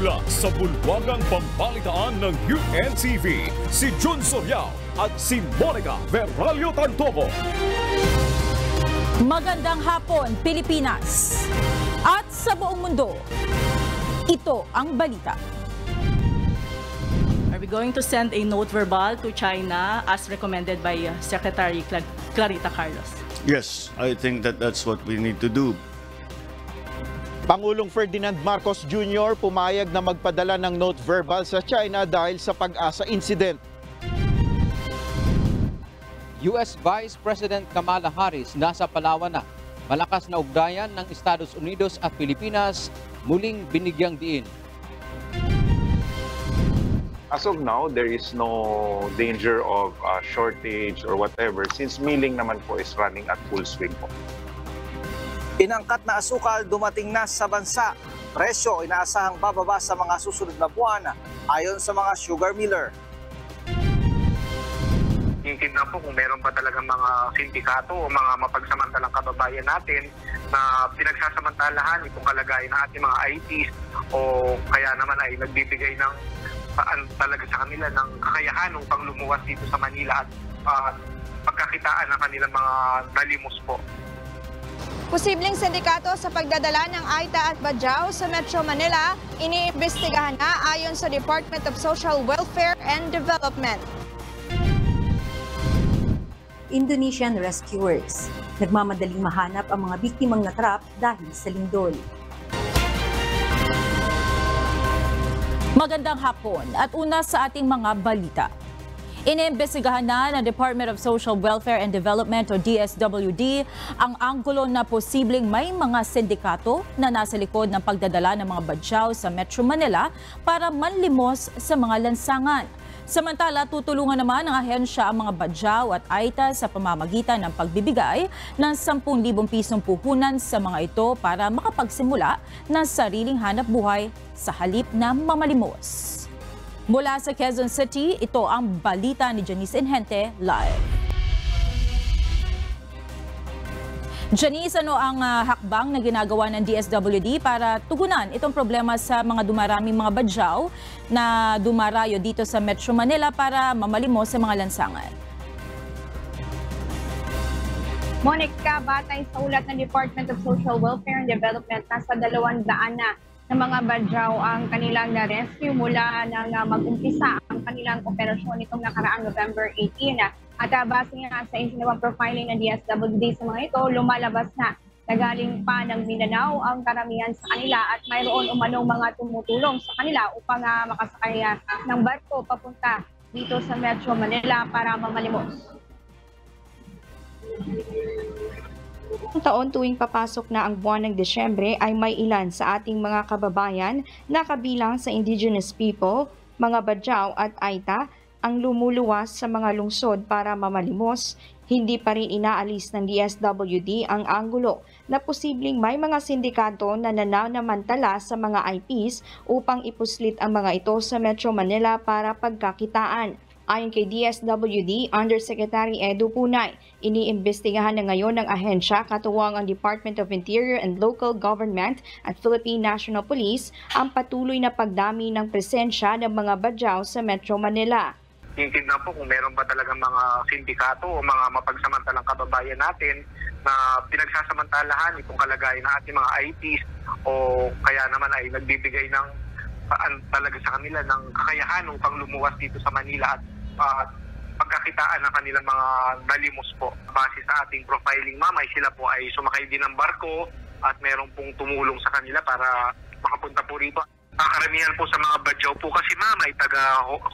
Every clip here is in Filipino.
Mula sa bulwagang pambalitaan ng UNTV, si Jun Soriao at si Monica Verralio Tantoco. Magandang hapon, Pilipinas! At sa buong mundo, ito ang balita. Are we going to send a note verbal to China as recommended by Secretary Clarita Carlos? Yes, I think that's what we need to do. Pangulong Ferdinand Marcos Jr. pumayag na magpadala ng note verbal sa China dahil sa Pag-asa incident. US Vice President Kamala Harris nasa Palawan na. Malakas na ugnayan ng Estados Unidos at Pilipinas muling binigyang diin. As of now, there is no danger of shortage or whatever since milling naman po is running at full swing po. Inangkat na asukal dumating na sa bansa. Presyo inaasahang bababa sa mga susunod na buwan ayon sa mga sugar miller. Tingnan po kung meron pa talagang mga sindikato o mga mapagsamantalang kababayan natin na pinagsasamantalahan itong kalagayan ng ating mga IPs o kaya naman ay nagbibigay ng talaga sa kanila ng kakayahan upang lumuwas dito sa Manila at pagkakitaan ng kanilang mga nalimos po. Posibleng sindikato sa pagdadala ng Aita at Bajau sa Metro Manila, iniimbestigahan na ayon sa Department of Social Welfare and Development. Indonesian rescuers. Nagmamadaling mahanap ang mga biktimang natrap dahil sa lindol. Magandang hapon at una sa ating mga balita. Iniimbestigahan na ng Department of Social Welfare and Development o DSWD ang anggulo na posibleng may mga sindikato na nasa likod ng pagdadala ng mga badyaw sa Metro Manila para manlimos sa mga lansangan. Samantala, tutulungan naman ng ahensya ang mga badyaw at Aita sa pamamagitan ng pagbibigay ng 10,000 pisong puhunan sa mga ito para makapagsimula ng sariling hanap buhay sa halip na mamalimos. Mula sa Quezon City, ito ang balita ni Janice Inhente live. Janice, ano ang hakbang na ginagawa ng DSWD para tugunan itong problema sa mga dumaraming mga badyaw na dumarayo dito sa Metro Manila para mamalimos sa mga lansangan? Monica, batay sa ulat ng Department of Social Welfare and Development, nasa 200 na ng mga badyaw ang kanilang na-rescue mula nang mag-umpisa ang kanilang operasyon nitong nakaraang November 18. At base nga sa insinawang profiling ng DSWD sa mga ito, lumalabas na galing pa ng Mindanao ang karamihan sa kanila at mayroon umanong mga tumutulong sa kanila upang makasakay ng barko papunta dito sa Metro Manila para mamalimos. Taon tuwing papasok na ang buwan ng Desyembre ay may ilan sa ating mga kababayan na kabilang sa indigenous people, mga badyaw at Aita ang lumuluwas sa mga lungsod para mamalimos. Hindi pa rin inaalis ng DSWD ang anggulo na posibleng may mga sindikato na nananamantala sa mga IPs upang ipuslit ang mga ito sa Metro Manila para pagkakitaan. Ayon kay DSWD Undersecretary Edu Punay, iniimbestigahan na ngayon ng ahensya katuwang ang Department of Interior and Local Government at Philippine National Police ang patuloy na pagdami ng presensya ng mga badyaw sa Metro Manila. Tingnan po kung meron ba talagang mga sindikato o mga mapagsamantalang kababayan natin na pinagsasamantalahan itong kalagayan ng ating mga IPs o kaya naman ay nagbibigay ng talaga sa kanila ng kakayahan upang lumuwas dito sa Manila at pagkakitaan ng kanilang mga nalimos po. Base sa ating profiling, ma'am, ay sila po ay sumakay din ng barko at meron pong tumulong sa kanila para makapunta po rito. Karamihan po sa mga badyaw po kasi, ma'am, ay taga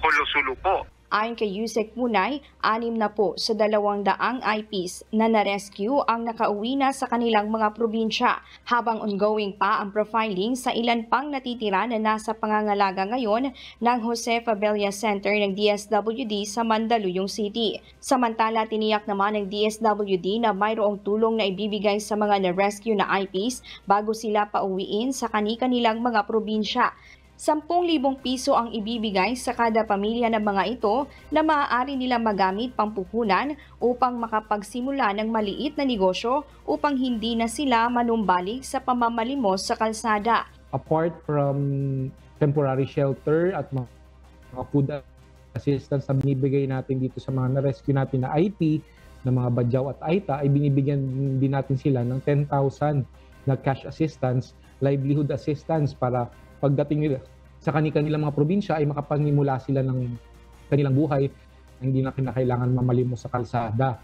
Holosulu po. Ayon kay Yusek Munay, 6 na po sa 200 IPs na na-rescue ang nakauwi na sa kanilang mga probinsya, habang ongoing pa ang profiling sa ilan pang natitira na nasa pangangalaga ngayon ng Jose Fabella Center ng DSWD sa Mandaluyong City. Samantala, tiniyak naman ng DSWD na mayroong tulong na ibibigay sa mga na-rescue na IPs bago sila pauwiin sa kani-kanilang mga probinsya. 10,000 piso ang ibibigay sa kada pamilya ng mga ito na maaari nilang magamit pampuhunan upang makapagsimula ng maliit na negosyo upang hindi na sila manumbalik sa pamamalimos sa kalsada. Apart from temporary shelter at mga food assistance na binibigay natin dito sa mga na-rescue natin na IP, na mga Badjao at Aita, ay binibigyan din natin sila ng 10,000 na cash assistance, livelihood assistance para pagdating nila sa kanilang mga probinsya ay makapagmimula sila ng kanilang buhay, hindi na kinakailangan mamalimos sa kalsada.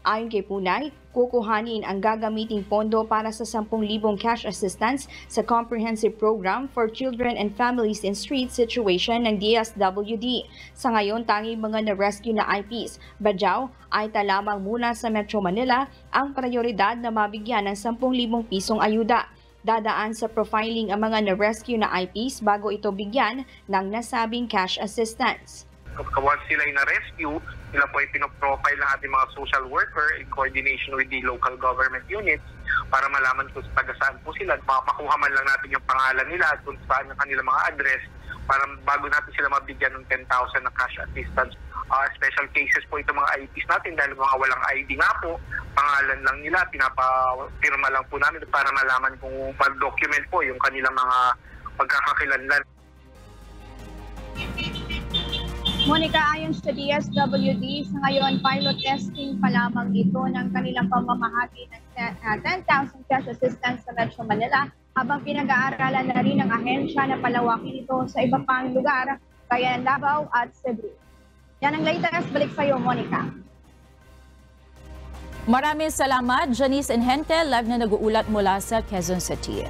Ayon kay Punay, kukuhanin ang gagamiting pondo para sa 10,000 cash assistance sa Comprehensive Program for Children and Families in Street Situation ng DSWD. Sa ngayon, tanging mga na-rescue na IPs, Badjao, Aita lamang muna sa Metro Manila ang prioridad na mabigyan ng 10,000 pisong ayuda. Dadaan sa profiling ang mga na-rescue na IPs bago ito bigyan ng nasabing cash assistance. Once sila ay na-rescue, sila po ay pinoprofile ng ating mga social worker in coordination with the local government units para malaman kung taga saan po sila. Makuha man lang natin yung pangalan nila at kung saan ang kanilang mga address para bago natin sila mabigyan ng 10,000 na cash assistance. Special cases po itong mga IPs natin dahil mga walang ID nga po, pangalan lang nila, pinapapirma lang po namin para malaman kung mag-document po yung kanilang mga pagkakakilanlan. Monica, ayon sa DSWD, sa ngayon pilot testing pa lamang ito ng kanilang pamamahagi ng 10,000 cash assistance sa Metro Manila habang pinag-aaralan na rin ng ahensya na palawakin ito sa iba pang lugar gaya ng Davao at Cebu. Yan ang latest. Balik sa iyo, Monica. Maraming salamat, Janice Enhentel, live na nag-uulat mula sa Quezon City.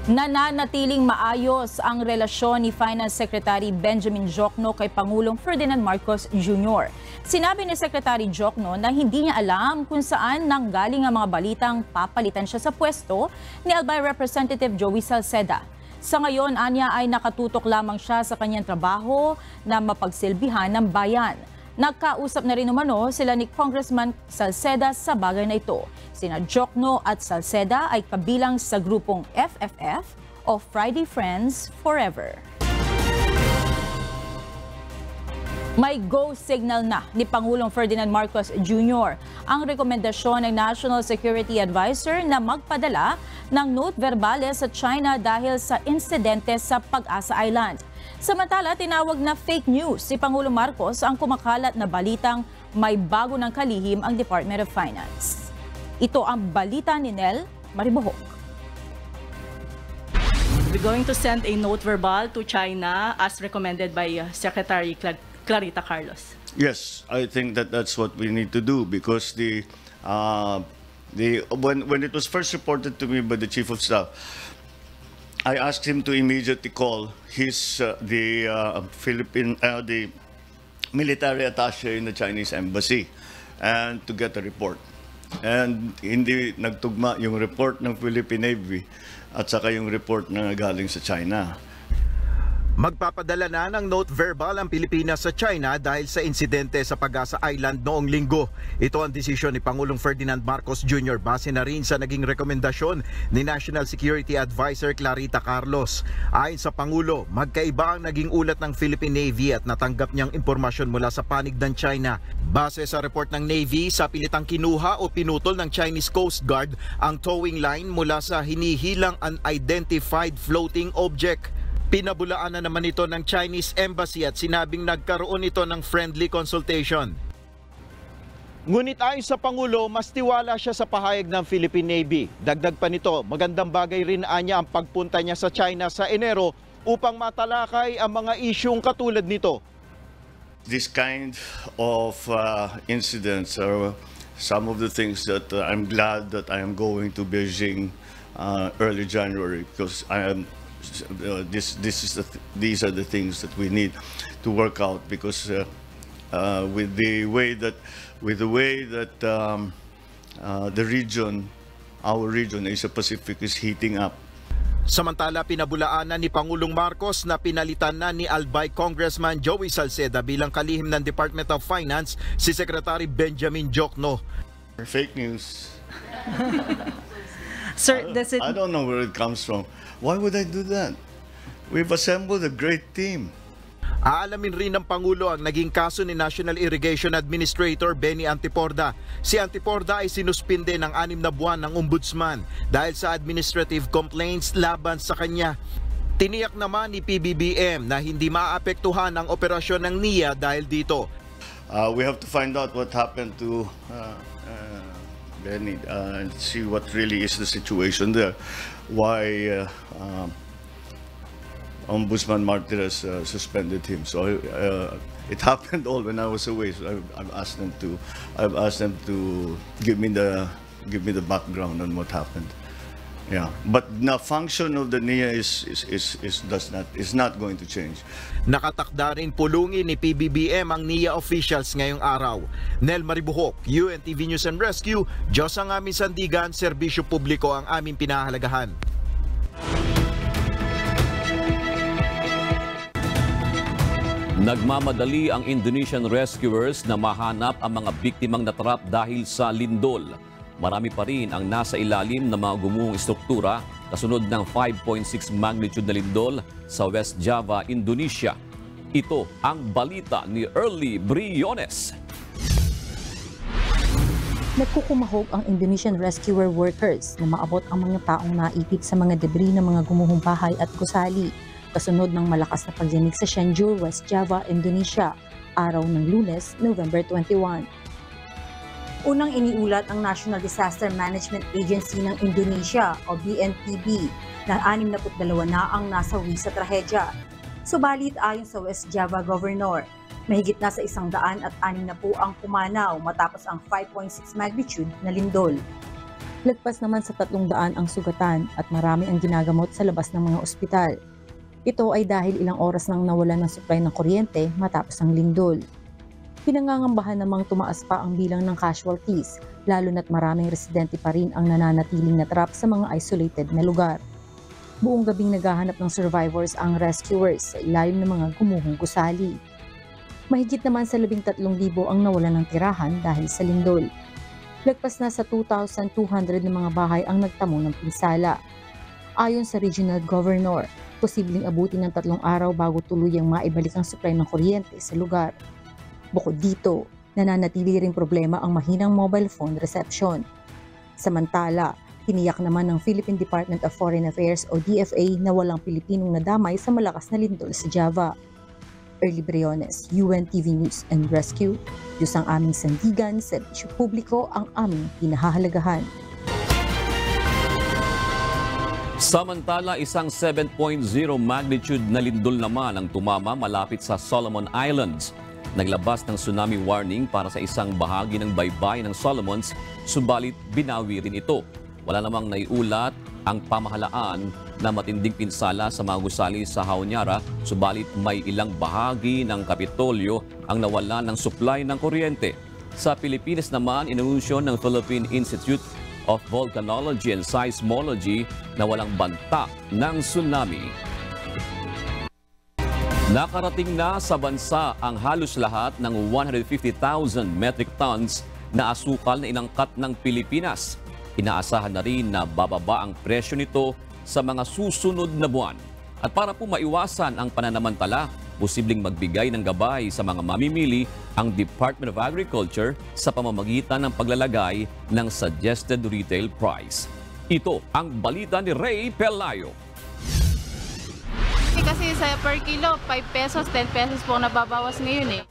Nananatiling maayos ang relasyon ni Finance Secretary Benjamin Diokno kay Pangulong Ferdinand Marcos Jr. Sinabi ni Secretary Diokno na hindi niya alam kung saan nanggaling ang mga balitang papalitan siya sa pwesto ni Albay Representative Joey Salceda. Sa ngayon, anya ay nakatutok lamang siya sa kanyang trabaho na mapagsilbihan ng bayan. Nagkausap na rin umano sila ni Congressman Salceda sa bagay na ito. Sina Diokno at Salceda ay kabilang sa grupong FFF o Friday Friends Forever. May go signal na ni Pangulong Ferdinand Marcos Jr. ang rekomendasyon ng National Security Advisor na magpadala ng note verbales sa China dahil sa insidente sa Pag-asa Island. Samantala, tinawag na fake news si Pangulong Marcos ang kumakalat na balitang may bago ng kalihim ang Department of Finance. Ito ang balita ni Nel Maribohok. We're going to send a note verbal to China as recommended by Secretary Clarita Carlos. Yes, I think that that's what we need to do because when it was first reported to me by the Chief of Staff, I asked him to immediately call the military attaché in the Chinese embassy and to get a report. And hindi nagtugma yung report ng Philippine Navy at saka yung report na galing sa China. Magpapadala na ng note verbal ang Pilipinas sa China dahil sa insidente sa Pag-asa Island noong linggo. Ito ang desisyon ni Pangulong Ferdinand Marcos Jr. base na rin sa naging rekomendasyon ni National Security Advisor Clarita Carlos. Ayon sa Pangulo, magkaiba ang naging ulat ng Philippine Navy at natanggap niyang impormasyon mula sa panig ng China. Base sa report ng Navy, sa pilitang kinuha o pinutol ng Chinese Coast Guard ang towing line mula sa hinihilang unidentified floating object. Pinabulaan na naman ito ng Chinese Embassy at sinabing nagkaroon ito ng friendly consultation. Ngunit ayon sa Pangulo, mas tiwala siya sa pahayag ng Philippine Navy. Dagdag pa nito, magandang bagay rin anya ang pagpunta niya sa China sa Enero upang matalakay ang mga isyung katulad nito. This kind of incidents are some of the things that I'm glad that I am going to Beijing early January because these are the things that we need to work out because with the way that our region, Asia Pacific, is heating up. Samantala, pinabulaan na ni Pangulong Marcos na pinalitan na ni Albay Congressman Joey Salceda bilang kalihim ng Department of Finance si Secretary Benjamin Diokno. Fake news. Sir, I don't know where it comes from. Why would I do that? We've assembled a great team. Aalamin rin ng Pangulo ang naging kaso ni National Irrigation Administrator Benny Antiporda. Si Antiporda ay sinuspinde ng 6 na buwan ng Ombudsman dahil sa administrative complaints laban sa kanya. Tiniyak naman ni PBBM na hindi maapektuhan ang operasyon ng NIA dahil dito. We have to find out what happened to Benny and see what really is the situation there. Why Ombudsman Martirez suspended him. So it happened all when I was away. So I've asked them to give me the background on what happened. Yeah, but the function of the NIA is not going to change. Nakatakda rin pulungin ni PBBM ang NIA officials ngayong araw. Nel Maribuhok, UNTV News and Rescue, Diyos ang aming sandigan, serbisyo publiko ang aming pinahalagahan. Nagmamadali ang Indonesian rescuers na mahanap ang mga biktimang natrap dahil sa lindol. Marami pa rin ang nasa ilalim ng mga gumuhong istruktura kasunod ng 5.6 magnitude na lindol sa West Java, Indonesia. Ito ang balita ni Early Briones. Nagkukumahog ang Indonesian rescuer workers na maabot ang mga taong naipit sa mga debris ng mga gumuhong bahay at gusali kasunod ng malakas na pagyanig sa Cianjur, West Java, Indonesia, araw ng Lunes, November 21. Unang iniulat ang National Disaster Management Agency ng Indonesia o BNPB na 62 na ang nasawi sa trahedya. Subalit ayon sa West Java Governor, mahigit na sa 160 ang pumanaw matapos ang 5.6 magnitude na lindol. Lagpas naman sa 300 ang sugatan at marami ang ginagamot sa labas ng mga ospital. Ito ay dahil ilang oras nang nawalan ng supply ng kuryente matapos ang lindol. Pinangangambahan namang tumaas pa ang bilang ng casualties, lalo na't maraming residente pa rin ang nananatiling natrap sa mga isolated na lugar. Buong gabing naghahanap ng survivors ang rescuers sa ilalim ng mga gumuhong gusali. Mahigit naman sa 13,000 ang nawalan ng tirahan dahil sa lindol. Lagpas na sa 2,200 na mga bahay ang nagtamo ng pinsala. Ayon sa Regional Governor, posibleng abutin ng 3 araw bago tuluyang maibalik ang supply ng kuryente sa lugar. Bukod dito, nananatili ring problema ang mahinang mobile phone reception. Samantala, tiniyak naman ng Philippine Department of Foreign Affairs o DFA na walang Pilipinong nadamay sa malakas na lindol sa Java. Early Briones, UNTV News and Rescue. Diyos ang aming sandigan, serbisyo publiko ang aming pinahahalagahan. Samantala, isang 7.0 magnitude na lindol naman ang tumama malapit sa Solomon Islands. Naglabas ng tsunami warning para sa isang bahagi ng baybay ng Solomons, subalit binawi rin ito. Wala namang naiulat ang pamahalaan na matinding pinsala sa mga gusali sa Honiara, subalit may ilang bahagi ng Kapitolyo ang nawalan ng supply ng kuryente. Sa Pilipinas naman, inanunsyo ng Philippine Institute of Volcanology and Seismology na walang banta ng tsunami. Nakarating na sa bansa ang halos lahat ng 150,000 metric tons na asukal na inangkat ng Pilipinas. Inaasahan na rin na bababa ang presyo nito sa mga susunod na buwan. At para po maiwasan ang pananamantala, posibleng magbigay ng gabay sa mga mamimili ang Department of Agriculture sa pamamagitan ng paglalagay ng suggested retail price. Ito ang balita ni Ray Pelayo. Kasi sa per kilo, 5 pesos, 10 pesos po nababawas ngayon eh.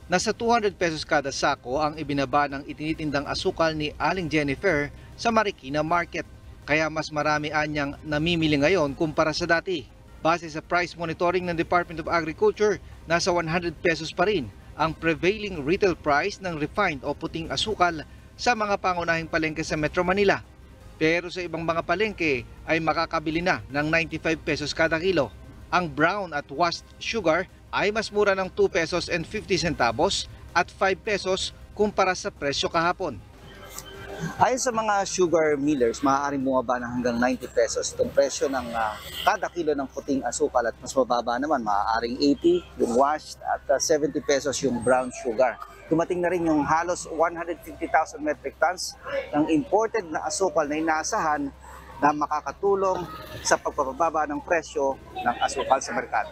Nasa 200 pesos kada sako ang ibinaba ng itinitindang asukal ni Aling Jennifer sa Marikina Market. Kaya mas marami anyang namimili ngayon kumpara sa dati. Base sa price monitoring ng Department of Agriculture, nasa 100 pesos pa rin ang prevailing retail price ng refined o puting asukal sa mga pangunahing palengke sa Metro Manila. Pero sa ibang mga palengke ay makakabili na ng 95 pesos kada kilo. Ang brown at washed sugar ay mas mura ng 2 pesos and 50 centavos at 5 pesos kumpara sa presyo kahapon. Ayon sa mga sugar millers, maaaring bumaba ng hanggang 90 pesos itong presyo ng kada kilo ng puting asukal at mas mababa naman, maaaring 80 yung washed at 70 pesos yung brown sugar. Dumating na rin yung halos 150,000 metric tons ng imported na asukal na inaasahan na makakatulong sa pagpapababa ng presyo ng asukal sa merkado.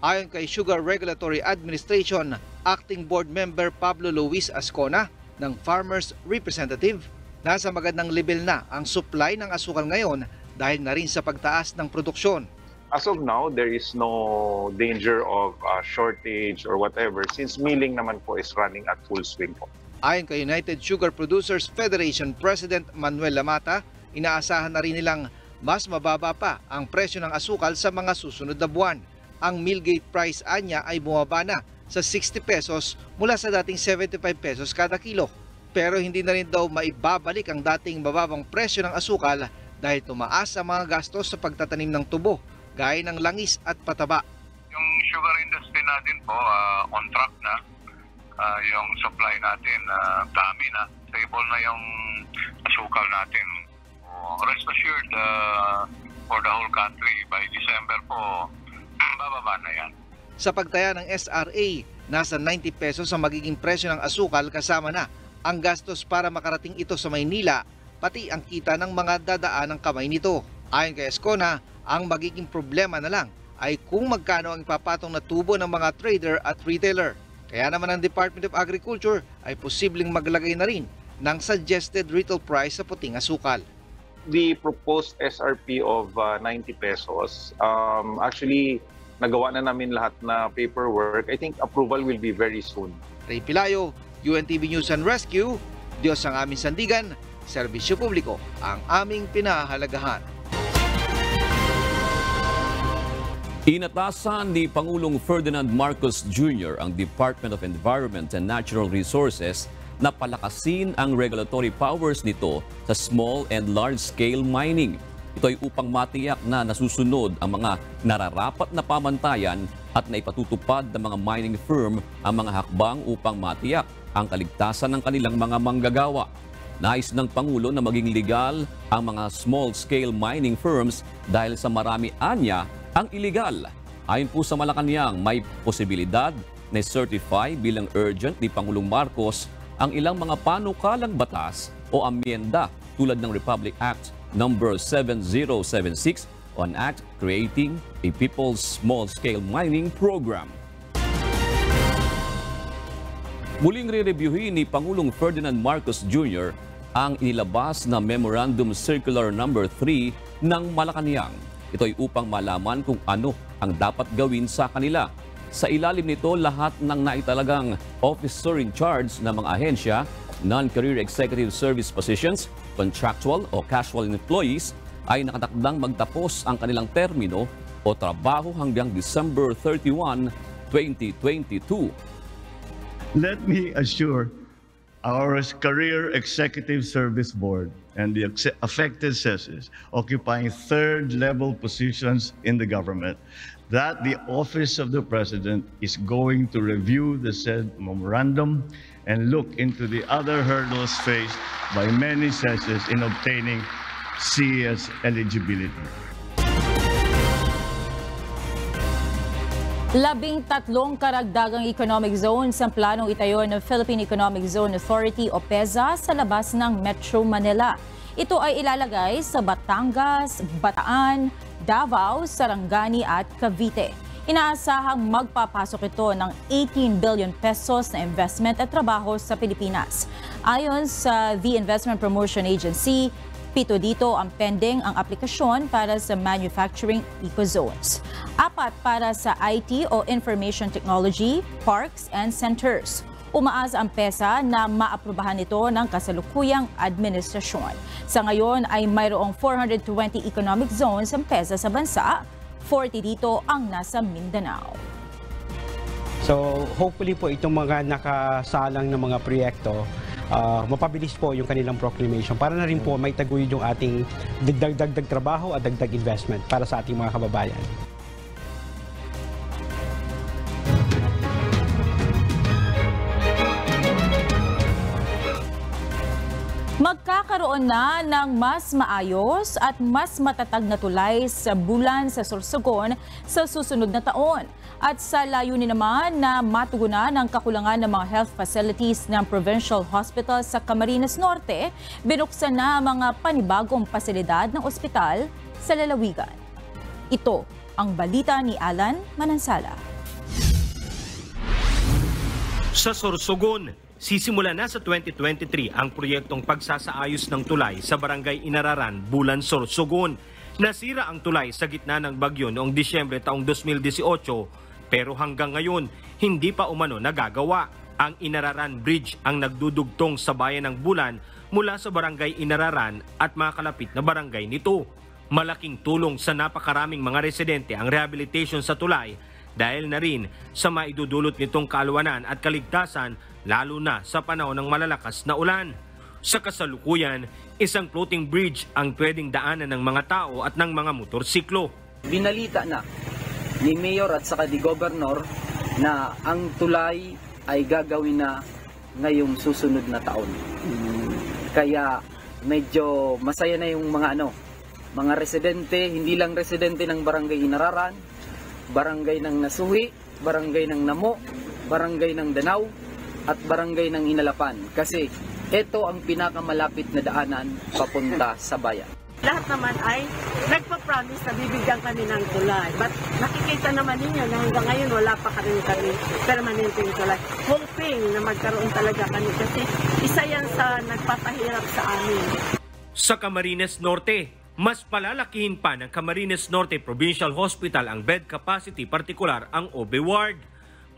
Ayon kay Sugar Regulatory Administration Acting Board Member Pablo Luis Ascona ng Farmers Representative, nasa magandang level na ang supply ng asukal ngayon dahil na rin sa pagtaas ng produksyon. As of now, there is no danger of shortage or whatever since milling naman po is running at full swing po. Ayon kay United Sugar Producers Federation President Manuel Lamata, inaasahan na rin nilang mas mababa pa ang presyo ng asukal sa mga susunod na buwan. Ang mill gate price anya ay bumaba na sa 60 pesos mula sa dating 75 pesos kada kilo. Pero hindi na rin daw maibabalik ang dating mababang presyo ng asukal dahil tumaas ang mga gastos sa pagtatanim ng tubo, gaya ng langis at pataba. Yung sugar industry natin po, on track na. Yung supply natin, dami na. Stable na yung asukal natin. Rest assured, for the whole country, by December po, bababa na yan. Sa pagtaya ng SRA, nasa 90 pesos ang magiging presyo ng asukal kasama na ang gastos para makarating ito sa Maynila, pati ang kita ng mga dadaan ng kamay nito. Ayon kay Ascona, ang magiging problema na lang ay kung magkano ang ipapatong na tubo ng mga trader at retailer. Kaya naman ang Department of Agriculture ay posibleng maglagay na rin ng suggested retail price sa puting asukal. The proposed SRP of 90 pesos, actually nagawa na namin lahat na paperwork. I think approval will be very soon. Ray Pilayo, UNTV News and Rescue, Diyos ang aming sandigan, serbisyo publiko ang aming pinahahalagahan. Inatasan ni Pangulong Ferdinand Marcos Jr. ang Department of Environment and Natural Resources na palakasin ang regulatory powers nito sa small and large-scale mining. Ito ay upang matiyak na nasusunod ang mga nararapat na pamantayan at naipatutupad ng mga mining firm ang mga hakbang upang matiyak ang kaligtasan ng kanilang mga manggagawa. Nais ng Pangulo na maging legal ang mga small-scale mining firms dahil sa marami anya ang illegal. Ayon po sa Malacanang, may posibilidad na certify bilang urgent ni Pangulong Marcos ang ilang mga panukalang batas o amyenda tulad ng Republic Act No. 7076 on Act Creating a People's Small-Scale Mining Program. Muling re-reviewin ni Pangulong Ferdinand Marcos Jr. ang inilabas na Memorandum Circular No. 3 ng Malacanang. Ito ay upang malaman kung ano ang dapat gawin sa kanila. Sa ilalim nito, lahat ng naitalagang officer in charge ng mga ahensya, non-career executive service positions, contractual o casual employees ay nakatakdang magtapos ang kanilang termino o trabaho hanggang December 31, 2022. Let me assure our Career Executive Service Board and the affected CESES occupying third-level positions in the government that the Office of the President is going to review the said memorandum and look into the other hurdles faced by many CESES in obtaining CES eligibility. 13 karagdagang economic zones ang planong itayo ng Philippine Economic Zone Authority o PEZA sa labas ng Metro Manila. Ito ay ilalagay sa Batangas, Bataan, Davao, Sarangani at Cavite. Inaasahang magpapasok ito ng 18 billion pesos na investment at trabaho sa Pilipinas. Ayon sa The Investment Promotion Agency, 7 dito ang pending ang aplikasyon para sa manufacturing ecozones. 4 para sa IT o Information Technology, Parks and Centers. Umaasa ang PEZA na maaprubahan ito ng kasalukuyang administrasyon. Sa ngayon ay mayroong 420 economic zones ang PEZA sa bansa, 40 dito ang nasa Mindanao. So hopefully po itong mga nakasalang na mga proyekto, mapabilis po yung kanilang proclamation para na rin po may taguyod yung ating dagdag trabaho at dagdag investment para sa ating mga kababayan. Magkakaroon na ng mas maayos at mas matatag na tulay sa bulan sa Sorsogon sa susunod na taon. At sa layunin naman na matugunan ang kakulangan ng mga health facilities ng Provincial Hospital sa Camarines Norte, binuksan na mga panibagong pasilidad ng ospital sa lalawigan. Ito ang balita ni Alan Manansala. Sa Sorsogon, sisimula na sa 2023 ang proyektong pagsasaayos ng tulay sa Barangay Inararan, Bulan, Sorsogon. Nasira ang tulay sa gitna ng bagyo noong Disyembre taong 2018 pero hanggang ngayon hindi pa umano nagagawa. Ang Inararan Bridge ang nagdudugtong sa bayan ng Bulan mula sa Barangay Inararan at mga kalapit na barangay nito. Malaking tulong sa napakaraming mga residente ang rehabilitation sa tulay dahil na rin sa maidudulot nitong kaalwanan at kaligtasan lalo na sa panahon ng malalakas na ulan. Sa kasalukuyan, isang floating bridge ang pwedeng daanan ng mga tao at ng mga motorsiklo. Binalita na ni Mayor at saka ni Gobernador na ang tulay ay gagawin na ngayong susunod na taon. Kaya medyo masaya na yung mga residente, hindi lang residente ng Barangay Inararan, Barangay ng Nasuhi, Barangay ng Namo, Barangay ng Danau, at Barangay ng Inalapan. Kasi ito ang pinakamalapit na daanan papunta sa bayan. Lahat naman ay nagpa-promise na bibigyan kami ng tulay. But nakikita naman ninyo na hanggang ngayon wala pa kami permanenteng tulay. Hoping na magkaroon talaga kami kasi isa yan sa nagpapahirap sa amin. Sa Camarines Norte, mas palalakihin pa ng Camarines Norte Provincial Hospital ang bed capacity, partikular ang OB ward.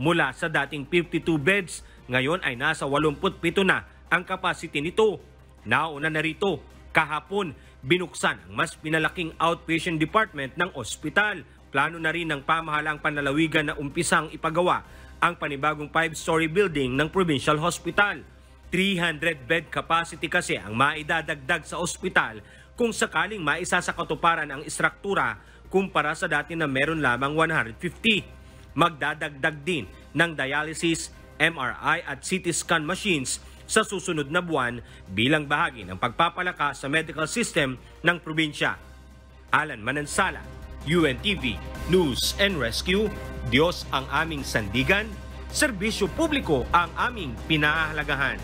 Mula sa dating 52 beds, ngayon ay nasa 87 na ang capacity nito. Nauna na rito, kahapon, binuksan ang mas pinalaking outpatient department ng ospital. Plano na rin ng pamahalaang panlalawigan na umpisang ipagawa ang panibagong 5-story building ng Provincial Hospital. 300 bed capacity kasi ang maidadagdag sa ospital kung sakaling maisa sa katuparan ang istruktura kumpara sa dati na meron lamang 150. Magdadagdag din ng dialysis, MRI at CT scan machines sa susunod na buwan bilang bahagi ng pagpapalakas sa medical system ng probinsya. Alan Manansala, UNTV News and Rescue. Diyos ang aming sandigan, serbisyo publiko ang aming pinahahalagahan.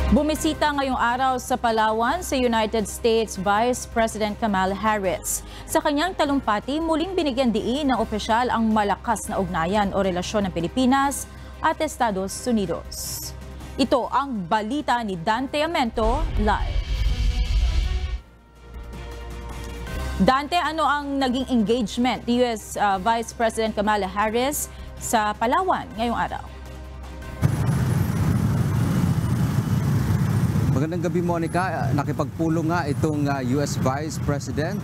Bumisita ngayong araw sa Palawan si United States Vice President Kamala Harris. Sa kanyang talumpati, muling binigyan diin ng opisyal ang malakas na ugnayan o relasyon ng Pilipinas at Estados Unidos. Ito ang balita ni Dante Amento live. Dante, ano ang naging engagement ni US Vice President Kamala Harris sa Palawan ngayong araw? Magandang gabi, Monica. Nakipagpulong nga itong US Vice President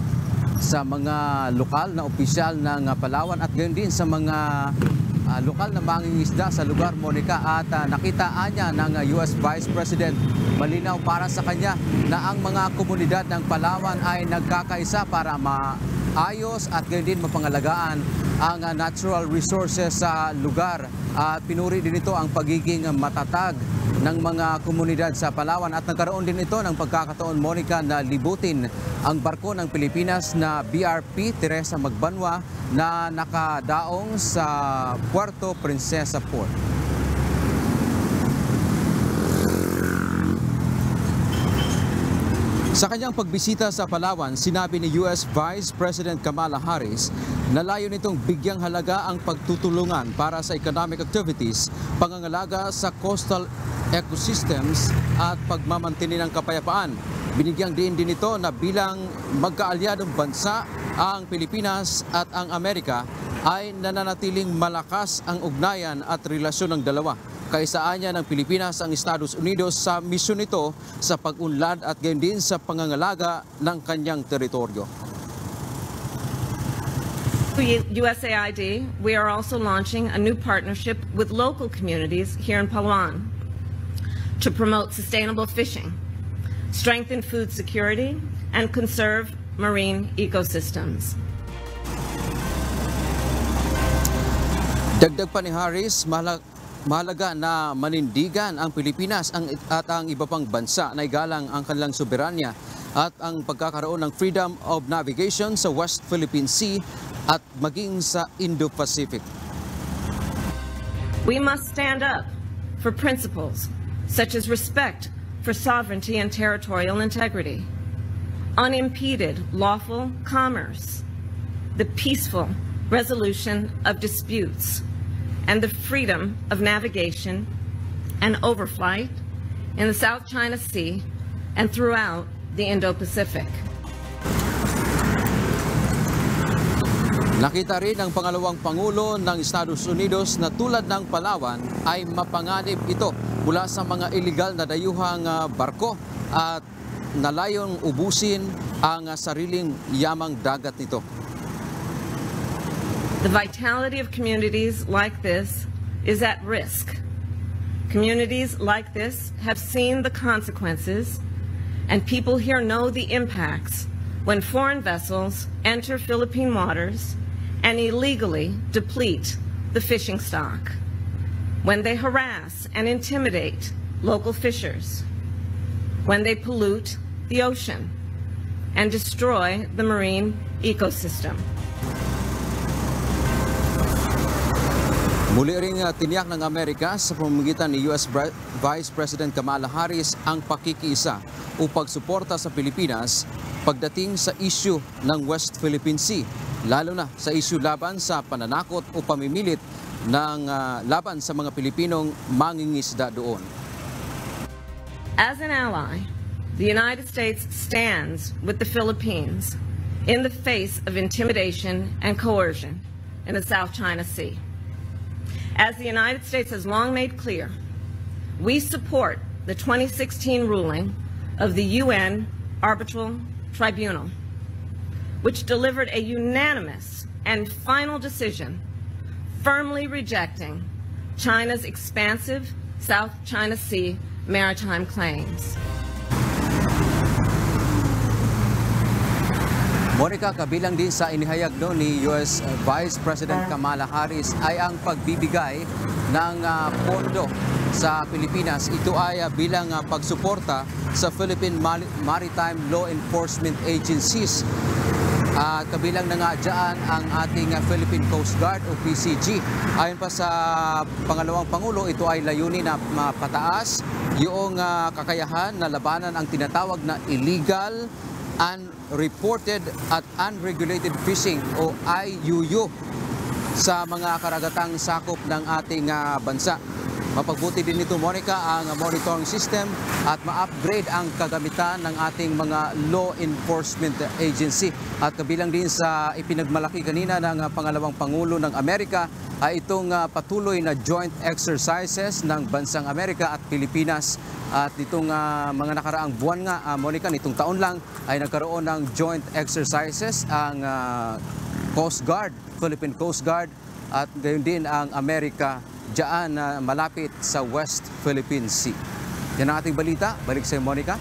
sa mga lokal na opisyal ng Palawan at gayon din sa mga lokal na mangingisda sa lugar, Monica. At nakitaan niya ng US Vice President malinaw para sa kanya na ang mga komunidad ng Palawan ay nagkakaisa para maayos at gayon din mapangalagaan ang natural resources sa lugar. Pinuri din ito ang pagiging matatag ng mga komunidad sa Palawan at nagkaroon din ito ng pagkakataon, Monica, na libutin ang barko ng Pilipinas na BRP Teresa Magbanwa na nakadaong sa Puerto Princesa Port. Sa kanyang pagbisita sa Palawan, sinabi ni US Vice President Kamala Harris na layo nitong bigyang halaga ang pagtutulungan para sa economic activities, pangangalaga sa coastal ecosystems at pagmamantini ng kapayapaan. Binigyang din ito na bilang magkaalyadong bansa ang Pilipinas at ang Amerika ay nananatiling malakas ang ugnayan at relasyon ng dalawa. Kaisaan niya ng Pilipinas ang Estados Unidos sa misyon nito sa pag-unlad at gayon din sa pangangalaga ng kanyang teritoryo. USAID, we are also launching a new partnership with local communities here in Palawan to promote sustainable fishing, strengthen food security, and conserve marine ecosystems. Dagdag pa ni Harris, mahalaga na manindigan ang Pilipinas at ang iba pang bansa na igalang ang kanilang soberanya at ang pagkakaroon ng freedom of navigation sa West Philippine Sea at maging sa Indo-Pacific. We must stand up for principles such as respect for sovereignty and territorial integrity, unimpeded lawful commerce, the peaceful resolution of disputes, and the freedom of navigation and overflight in the South China Sea and throughout the Indo-Pacific. Nakita rin ng pangalawang Pangulo ng Estados Unidos na tulad ng Palawan ay mapanganib ito mula sa mga iligal na dayuhang barko at nalayong ubusin ang sariling yamang dagat nito. The vitality of communities like this is at risk. Communities like this have seen the consequences, and people here know the impacts when foreign vessels enter Philippine waters and illegally deplete the fishing stock, when they harass and intimidate local fishers, when they pollute the ocean and destroy the marine ecosystem. Muli ring tiniyak ng Amerika sa pamamagitan ni US Vice President Kamala Harris ang pakikiisa upang suporta sa Pilipinas pagdating sa issue ng West Philippine Sea, lalo na sa issue laban sa pananakot o pamimilit ng laban sa mga Pilipinong mangingisda doon. As an ally, the United States stands with the Philippines in the face of intimidation and coercion in the South China Sea. As the United States has long made clear, we support the 2016 ruling of the UN Arbitral Tribunal, which delivered a unanimous and final decision firmly rejecting China's expansive South China Sea maritime claims. Monica, kabilang din sa inihayag ni US Vice President Kamala Harris ay ang pagbibigay ng pondo sa Pilipinas. Ito ay bilang pagsuporta sa Philippine Maritime Law Enforcement Agencies. Kabilang na nga dyan ang ating Philippine Coast Guard o PCG. Ayon pa sa pangalawang Pangulo, ito ay layunin na mapataas yung kakayahan na labanan ang tinatawag na illegal, unreported at unregulated fishing o IUU sa mga karagatang sakop ng ating bansa. Mapagbuti din nito, Monica, ang monitoring system at ma-upgrade ang kagamitan ng ating mga law enforcement agency. At kabilang din sa ipinagmalaki kanina ng pangalawang Pangulo ng Amerika ay itong patuloy na joint exercises ng bansang Amerika at Pilipinas. At itong mga nakaraang buwan nga, Monica, nitong taon lang ay nagkaroon ng joint exercises ang Coast Guard, Philippine Coast Guard at gayon din ang Amerika diyan malapit sa West Philippine Sea. Yan ang ating balita. Balik sa Monica.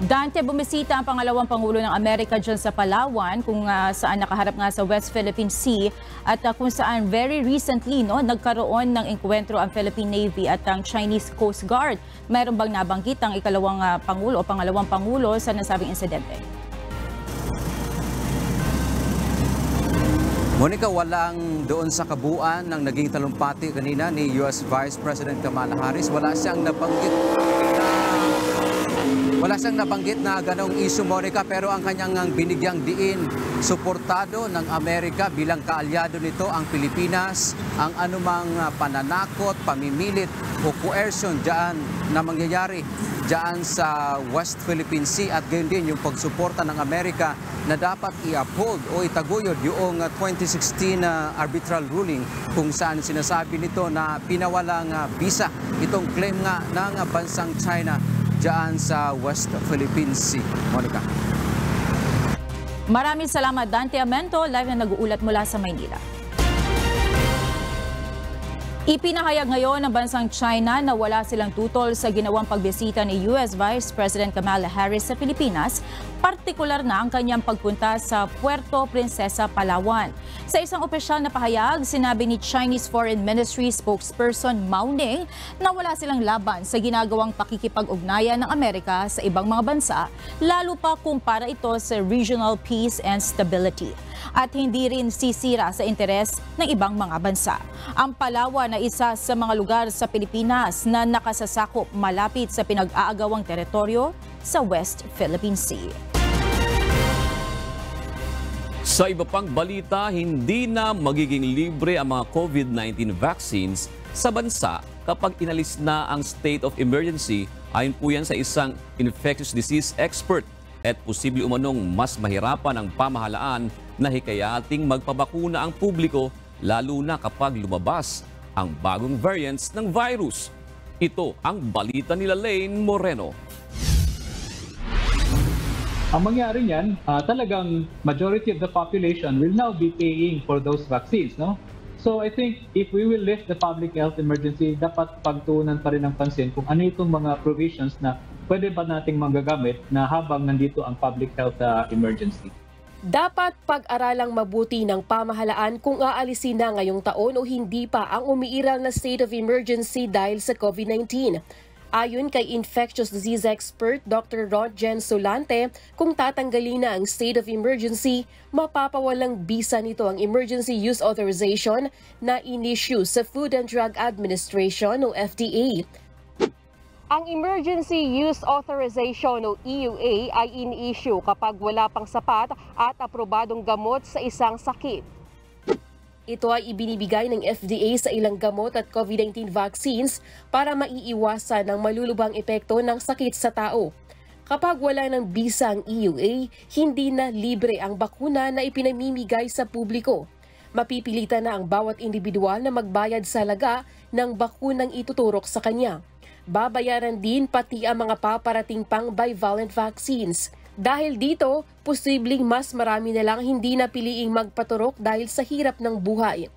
Dante, bumisita ang pangalawang Pangulo ng Amerika dyan sa Palawan kung saan nakaharap nga sa West Philippine Sea at kung saan very recently nagkaroon ng enkwentro ang Philippine Navy at ang Chinese Coast Guard. Mayroon bang nabanggit ang ikalawang Pangulo o pangalawang Pangulo sa nasabing insidente? Monica, walang doon sa kabuuan ng naging talumpati kanina ni US Vice President Kamala Harris. Wala siyang nabanggit na ganong issue, Monica, pero ang kanyang binigyang diin, suportado ng Amerika bilang kaalyado nito ang Pilipinas, ang anumang pananakot, pamimilit o coercion diyan na mangyayari diyan sa West Philippine Sea at gayon din yung pagsuporta ng Amerika na dapat i-uphold o itaguyod yung 2016 arbitral ruling kung saan sinasabi nito na pinawalang visa itong claim nga ng bansang China diyan sa West Philippine Sea. Monica. Maraming salamat, Dante Amento, live na nag-uulat mula sa Maynila. Ipinahayag ngayon ng bansang China na wala silang tutol sa ginawang pagbisita ni US Vice President Kamala Harris sa Pilipinas, partikular na ang kanyang pagpunta sa Puerto Princesa, Palawan. Sa isang opisyal na pahayag, sinabi ni Chinese Foreign Ministry spokesperson Mao Ning na wala silang laban sa ginagawang pakikipag-ugnayan ng Amerika sa ibang mga bansa, lalo pa kung para ito sa regional peace and stability. At hindi rin sisira sa interes ng ibang mga bansa. Ang Palawan na isa sa mga lugar sa Pilipinas na nakasasakop malapit sa pinag-aagawang teritoryo sa West Philippine Sea. Sa iba pang balita, hindi na magiging libre ang mga COVID-19 vaccines sa bansa kapag inalis na ang state of emergency. Ayon po yan sa isang infectious disease expert at posible umanong mas mahirapan ang pamahalaan na hikayating magpabakuna ang publiko lalo na kapag lumabas ang bagong variants ng virus. Ito ang balita nila Lane Moreno. Ang mangyari niyan, talagang majority of the population will now be paying for those vaccines, no? So I think if we will lift the public health emergency, dapat pagtuunan pa rin ng pansin kung ano itong mga provisions na pwede ba nating magagamit na habang nandito ang public health emergency. Dapat pag-aralang mabuti ng pamahalaan kung aalisin na ngayong taon o hindi pa ang umiiral na state of emergency dahil sa COVID-19. Ayon kay infectious disease expert Dr. Rodgen Solante, kung tatanggalin na ang state of emergency, mapapawalang bisa nito ang emergency use authorization na in-issue sa Food and Drug Administration o FDA. Ang Emergency Use Authorization o EUA ay in-issue kapag wala pang sapat at aprobadong gamot sa isang sakit. Ito ay ibinibigay ng FDA sa ilang gamot at COVID-19 vaccines para maiiwasan ang malulubhang epekto ng sakit sa tao. Kapag wala ng bisa ang EUA, hindi na libre ang bakuna na ipinamimigay sa publiko. Mapipilitan na ang bawat individual na magbayad sa laga ng bakunang ituturok sa kanya. Babayaran din pati ang mga paparating pang bivalent vaccines. Dahil dito, posibleng mas marami na lang hindi napiliing magpaturok dahil sa hirap ng buhay.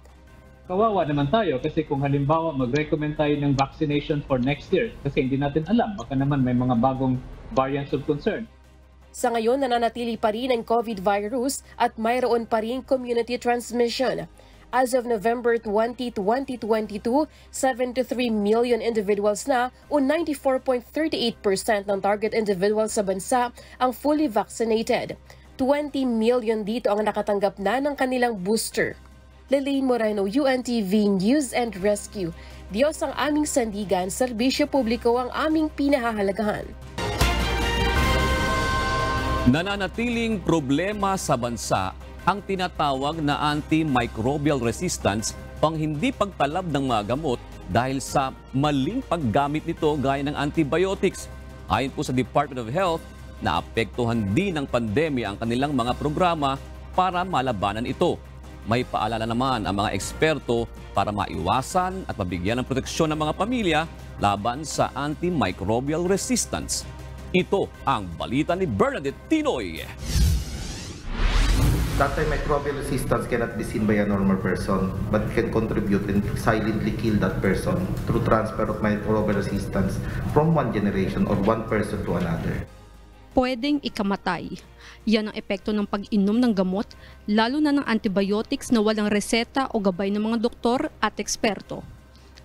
Kawawa naman tayo kasi kung halimbawa mag-recommend tayo ng vaccination for next year kasi hindi natin alam, baka naman may mga bagong variants of concern. Sa ngayon, nananatili pa rin ang COVID virus at mayroon pa rin community transmission. As of November 20, 2022, 73 million individuals na o 94.38% ng target individuals sa bansa ang fully vaccinated. 20 million dito ang nakatanggap na ng kanilang booster. Lelaine Moreno, UNTV News and Rescue. Diyos ang aming sandigan, serbisyo publiko ang aming pinahahalagahan. Nananatiling problema sa bansa ang tinatawag na antimicrobial resistance pang hindi pagtalab ng mga gamot dahil sa maling paggamit nito gaya ng antibiotics. Ayon po sa Department of Health, naapektuhan din ng pandemya ang kanilang mga programa para malabanan ito. May paalala naman ang mga eksperto para maiwasan at mabigyan ng proteksyon ng mga pamilya laban sa antimicrobial resistance. Ito ang balita ni Bernadette Tinoy. Antimicrobial resistance cannot be seen by a normal person, but can contribute and silently kill that person through transfer of microbial resistance from one generation or one person to another. Pwedeng ikamatay. Yan ang epekto ng pag-inom ng gamot, lalo na ng antibiotics na walang reseta o gabay ng mga doktor at eksperto.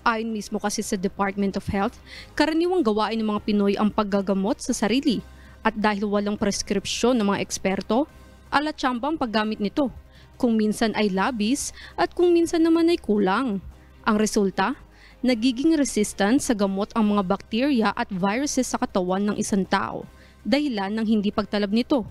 Ayon mismo kasi sa Department of Health, karaniwang gawain ng mga Pinoy ang paggagamot sa sarili. At dahil walang preskripsyon ng mga eksperto, alatsamba ang paggamit nito, kung minsan ay labis at kung minsan naman ay kulang. Ang resulta, nagiging resistant sa gamot ang mga bakterya at viruses sa katawan ng isang tao, dahilan ng hindi pagtalab nito.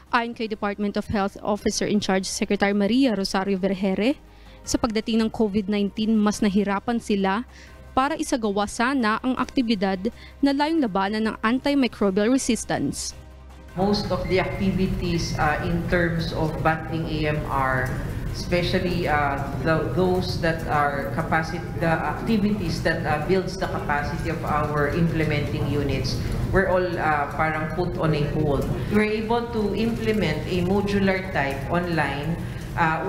Ayon kay Department of Health Officer in Charge Secretary Maria Rosario Vergere, sa pagdating ng COVID-19 mas nahirapan sila para isagawa sana ang aktibidad na layong labanan ng antimicrobial resistance. Most of the activities in terms of battling AMR, especially those that are the activities that builds the capacity of our implementing units, were all parang put on a hold. We're able to implement a modular type online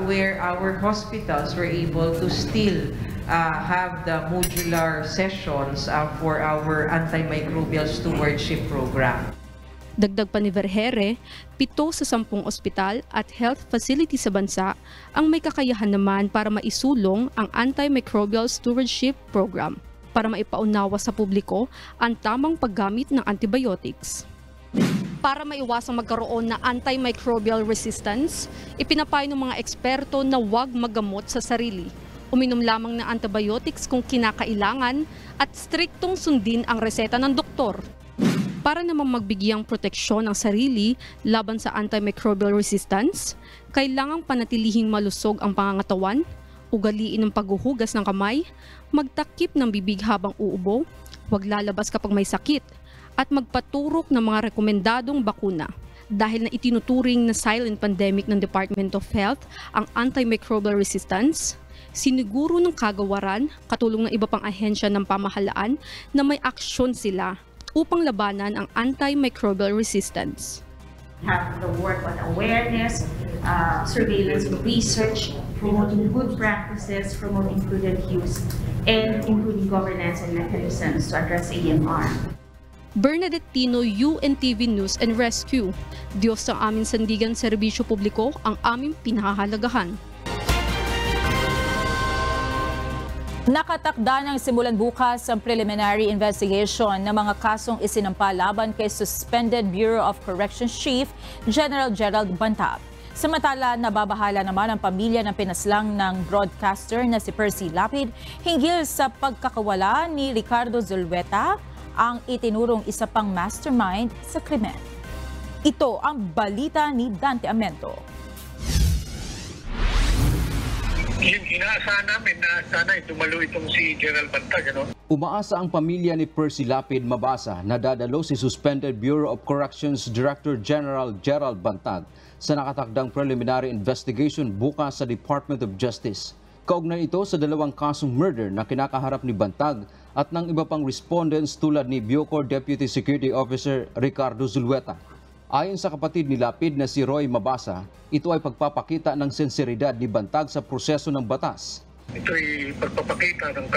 where our hospitals were able to still have the modular sessions for our antimicrobial stewardship program. Dagdag pa ni Vergere, 7 sa 10 ospital at health facility sa bansa ang may kakayahan naman para maisulong ang antimicrobial stewardship program para maipaunawa sa publiko ang tamang paggamit ng antibiotics. Para maiwasang magkaroon ng antimicrobial resistance, ipinapayo ng mga eksperto na huwag maggamot sa sarili. Uminom lamang ng antibiotics kung kinakailangan at striktong sundin ang reseta ng doktor. Para naman magbigyang proteksyon ang sarili laban sa antimicrobial resistance, kailangang panatilihing malusog ang pangangatawan, ugaliin ang paghuhugas ng kamay, magtakip ng bibig habang uubo, huwag lalabas kapag may sakit, at magpaturok ng mga rekomendadong bakuna. Dahil na itinuturing na silent pandemic ng Department of Health ang antimicrobial resistance, siniguro ng kagawaran, katulong ng iba pang ahensya ng pamahalaan na may aksyon sila upang labanan ang antimicrobial resistance. Have the work on awareness, surveillance, research, promoting good practices, promoting prudent use, and including governance and mechanisms to address AMR. Bernadette Tino, UNTV News and Rescue. Diyos ang aming sandigan, serbisyo publiko ang aming pinahahalagahan. Nakatakda ng simulan bukas ang preliminary investigation ng mga kasong isinampa laban kay suspended Bureau of Corrections Chief General Gerald Bantag. Samantala, nababahala naman ang pamilya ng pinaslang ng broadcaster na si Percy Lapid hinggil sa pagkakawala ni Ricardo Zulueta, ang itinurong isa pang mastermind sa krimen. Ito ang balita ni Dante Amento. Inaasahan namin na sana dumalo itong si General Bantag. Umaasa ang pamilya ni Percy Lapid mabasa na dadalo si Suspended Bureau of Corrections Director General Gerald Bantag sa nakatakdang preliminary investigation bukas sa Department of Justice. Kaugnay ito sa dalawang kasong murder na kinakaharap ni Bantag at ng iba pang respondents tulad ni Bucor Deputy Security Officer Ricardo Zulueta. Ayon sa kapatid ni Lapid na si Roy Mabasa, ito ay pagpapakita ng sinseridad ni Bantag sa proseso ng batas. Ito ay pagpapakita ng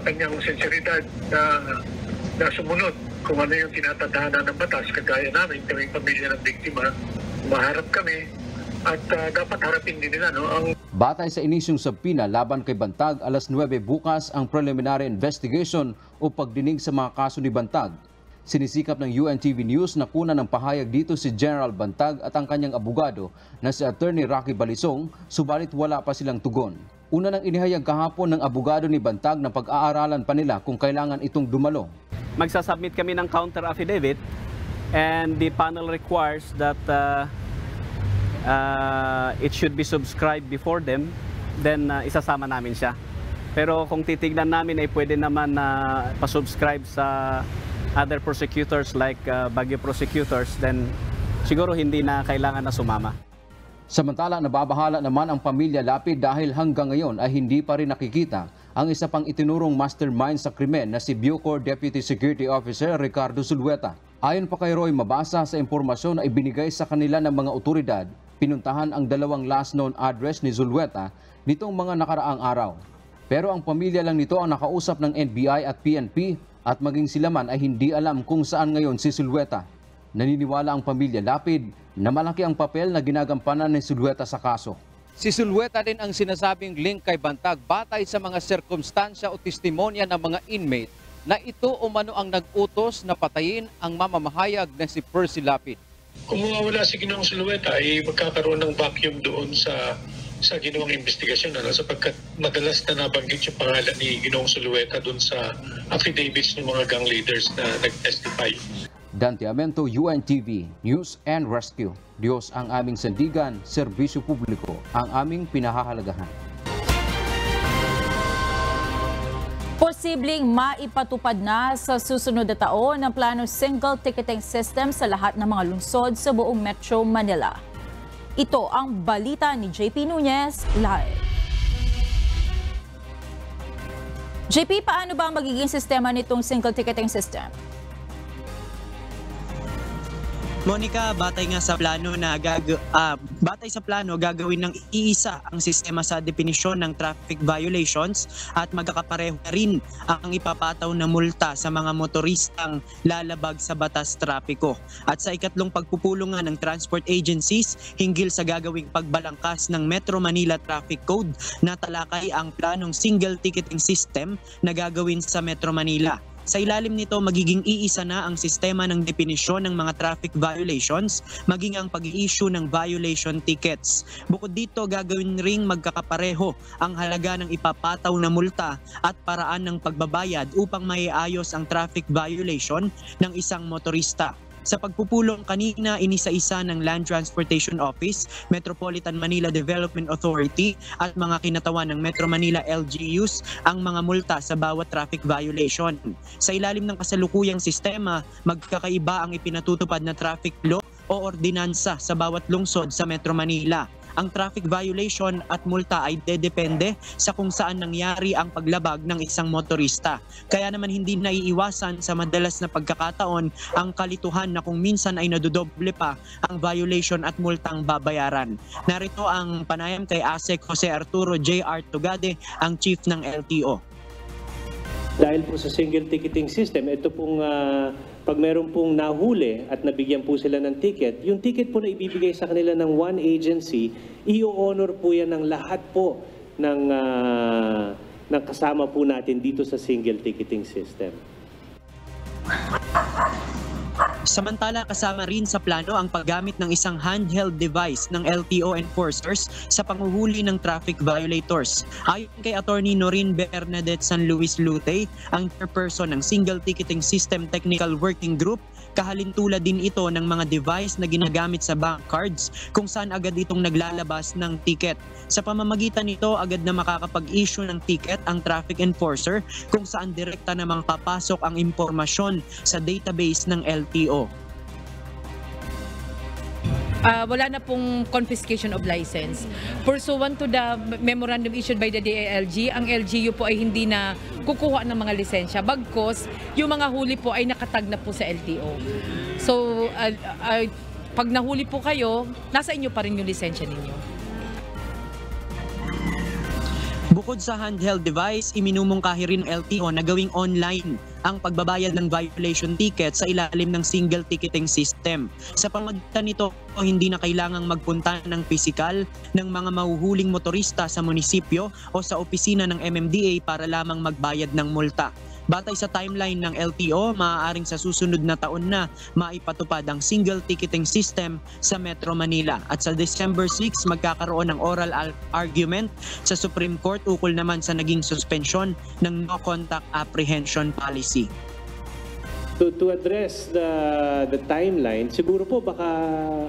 kanyang sinseridad na sumunod kung ano yung tinatadhana ng batas. Kagaya namin, kaming pamilya ng biktima, maharap kami at dapat harapin din nila. Batay sa inisyong subpoena laban kay Bantag, alas 9 bukas ang preliminary investigation o pagdinig sa mga kaso ni Bantag. Sinisikap ng UNTV News na kunan ng pahayag dito si General Bantag at ang kanyang abogado na si Attorney Rocky Balisong, subalit wala pa silang tugon. Una nang inihayag kahapon ng abogado ni Bantag na pag-aaralan pa nila kung kailangan itong dumalo. Magsasubmit kami ng counter affidavit and the panel requires that it should be subscribed before them, then isasama namin siya. Pero kung titignan namin ay pwede naman na pasubscribe sa other prosecutors like Baguio prosecutors, then siguro hindi na kailangan na sumama. Samantala, nababahala naman ang pamilya Lapid dahil hanggang ngayon ay hindi pa rin nakikita ang isa pang itinurong mastermind sa krimen na si Bucor Deputy Security Officer Ricardo Zulueta. Ayon pa kay Roy Mabasa, sa impormasyon na ibinigay sa kanila ng mga otoridad, pinuntahan ang dalawang last known address ni Zulueta nitong mga nakaraang araw. Pero ang pamilya lang nito ang nakausap ng NBI at PNP at maging sila man ay hindi alam kung saan ngayon si Zulueta. Naniniwala ang pamilya Lapid na malaki ang papel na ginagampanan ni Zulueta sa kaso. Si Zulueta din ang sinasabing link kay Bantag batay sa mga sirkumstansya o testimonya ng mga inmate na ito umano ang nag-utos na patayin ang mamamahayag na si Percy Lapid. Kung mawawala si Ginoong Zulueta ay magkakaroon ng vacuum doon sa ginawang investigasyon, sapagkat madalas na nabanggit yung pangalan ni Ginoong Zulueta doon sa affidavits ng mga gang leaders na nag-testify. Dante Amento, UNTV News and Rescue. Diyos ang aming sandigan, serbisyo publiko ang aming pinahahalagahan. Posibleng maipatupad na sa susunod na taon ang plano single ticketing system sa lahat ng mga lungsod sa buong Metro Manila. Ito ang balita ni JP Nunez live. JP, paano ba ang magiging sistema nitong single ticketing system? Monica, batay sa plano gagawin ng iisa ang sistema sa definisyon ng traffic violations at magkakapareho na rin ang ipapataw na multa sa mga motoristang lalabag sa batas trapiko. At sa ikatlong pagpupulungan ng transport agencies hinggil sa gagawing pagbalangkas ng Metro Manila Traffic Code na talakay ang planong single ticketing system na gagawin sa Metro Manila. Sa ilalim nito, magiging iisa na ang sistema ng definisyon ng mga traffic violations, maging ang pag-i-issue ng violation tickets. Bukod dito, gagawin ring magkakapareho ang halaga ng ipapataw na multa at paraan ng pagbabayad upang maiayos ang traffic violation ng isang motorista. Sa pagpupulong kanina, inisa-isa ng Land Transportation Office, Metropolitan Manila Development Authority at mga kinatawan ng Metro Manila LGUs ang mga multa sa bawat traffic violation. Sa ilalim ng kasalukuyang sistema, magkakaiba ang ipinatutupad na traffic law o ordinansa sa bawat lungsod sa Metro Manila. Ang traffic violation at multa ay dedepende sa kung saan nangyari ang paglabag ng isang motorista. Kaya naman hindi naiiwasan sa madalas na pagkakataon ang kalituhan na kung minsan ay nadodoble pa ang violation at multang babayaran. Narito ang panayam kay ASEC Jose Arturo J.R. Tugade, ang chief ng LTO. Dahil po sa single ticketing system, ito pong pag meron pong nahuli at nabigyan po sila ng ticket, yung ticket po na ibibigay sa kanila ng one agency, i-honor po yan ng lahat po ng kasama po natin dito sa single ticketing system. Samantala, kasama rin sa plano ang paggamit ng isang handheld device ng LTO enforcers sa panguhuli ng traffic violators. Ayon kay Attorney Norin Bernadette San Luis Lute, ang chairperson ng Single Ticketing System Technical Working Group, kahalintulad din ito ng mga device na ginagamit sa bank cards kung saan agad itong naglalabas ng ticket. Sa pamamagitan nito, agad na makakapag-issue ng ticket ang traffic enforcer kung saan direkta namang papasok ang impormasyon sa database ng LTO. Wala na pong confiscation of license. Pursuant to the memorandum issued by the DILG, ang LGU po ay hindi na kukuha ng mga lisensya. Bagkos, yung mga huli po ay nakatag na po sa LTO. So, pag nahuli po kayo, nasa inyo pa rin yung lisensya ninyo. Bukod sa handheld device, iminumungkahi rin ng LTO na gawing online ang pagbabayad ng violation ticket sa ilalim ng single ticketing system. Sa pamamagitan nito, hindi na kailangang magpunta ng pisikal ng mga mahuhuling motorista sa munisipyo o sa opisina ng MMDA para lamang magbayad ng multa. Batay sa timeline ng LTO, maaaring sa susunod na taon na maipatupad ang single ticketing system sa Metro Manila. At sa December 6, magkakaroon ng oral argument sa Supreme Court ukol naman sa naging suspensyon ng no contact apprehension policy. To address the timeline, siguro po baka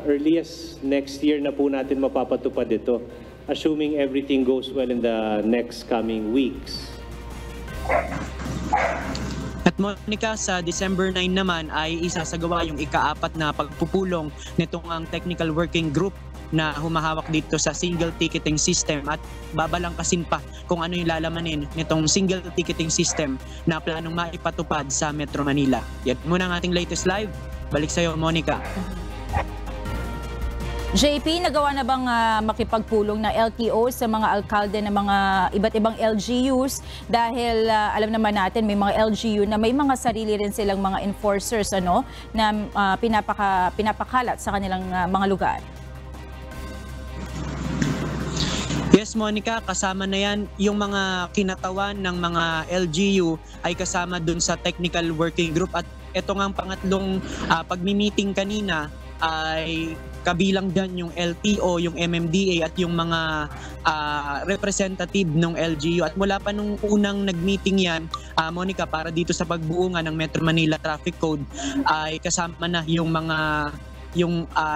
earliest next year na po natin mapapatupad ito, assuming everything goes well in the next coming weeks. At Monica, sa December 9 naman ay isasagawa yung ika-4 na pagpupulong nitong ang technical working group na humahawak dito sa single ticketing system at babalangkasin pa kung ano yung lalamanin nitong single ticketing system na planong maipatupad sa Metro Manila. Yan muna ang ating latest live. Balik sa'yo, Monica. JP, nagawa na bang makipagpulong ng LTO sa mga alkalde ng mga iba't ibang LGUs? Dahil alam naman natin may mga LGU na may mga sarili rin silang mga enforcers na pinapakalat sa kanilang mga lugar. Yes, Monica, kasama na yan. Yung mga kinatawan ng mga LGU ay kasama dun sa technical working group. At ito nga ang pangatlong pagmi-meeting kanina ay kabilang dyan yung LTO, yung MMDA at yung mga representative ng LGU. At mula pa nung unang nag-meeting yan, Monica, para dito sa pagbuo nga ng Metro Manila Traffic Code ay kasama na yung mga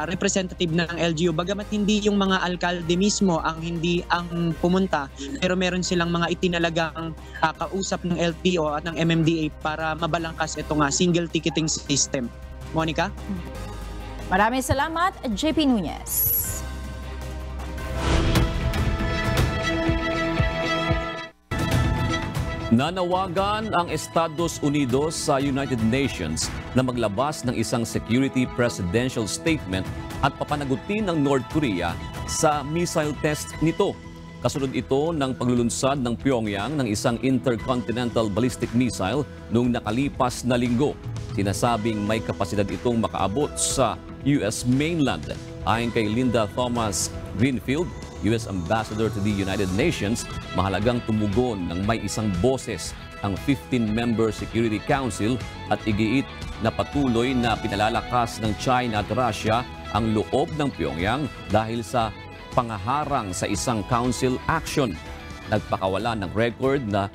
representative ng LGU. Bagamat hindi yung mga alkalde mismo ang pumunta, pero meron silang mga itinalagang kausap ng LTO at ng MMDA para mabalangkas ito nga single ticketing system. Monica? Maraming salamat, JP Nunez. Nanawagan ang Estados Unidos sa United Nations na maglabas ng isang security presidential statement at papanagutin ng North Korea sa missile test nito. Kasunod ito ng paglulunsad ng Pyongyang ng isang intercontinental ballistic missile noong nakalipas na linggo. Sinasabing may kapasidad itong makaabot sa US mainland. Ayon kay Linda Thomas Greenfield, US Ambassador to the United Nations, mahalagang tumugon ng may isang boses ang 15-member Security Council at igiit na patuloy na pinalalakas ng China at Russia ang loob ng Pyongyang dahil sa pangaharang sa isang council action. Nagpakawala ng record na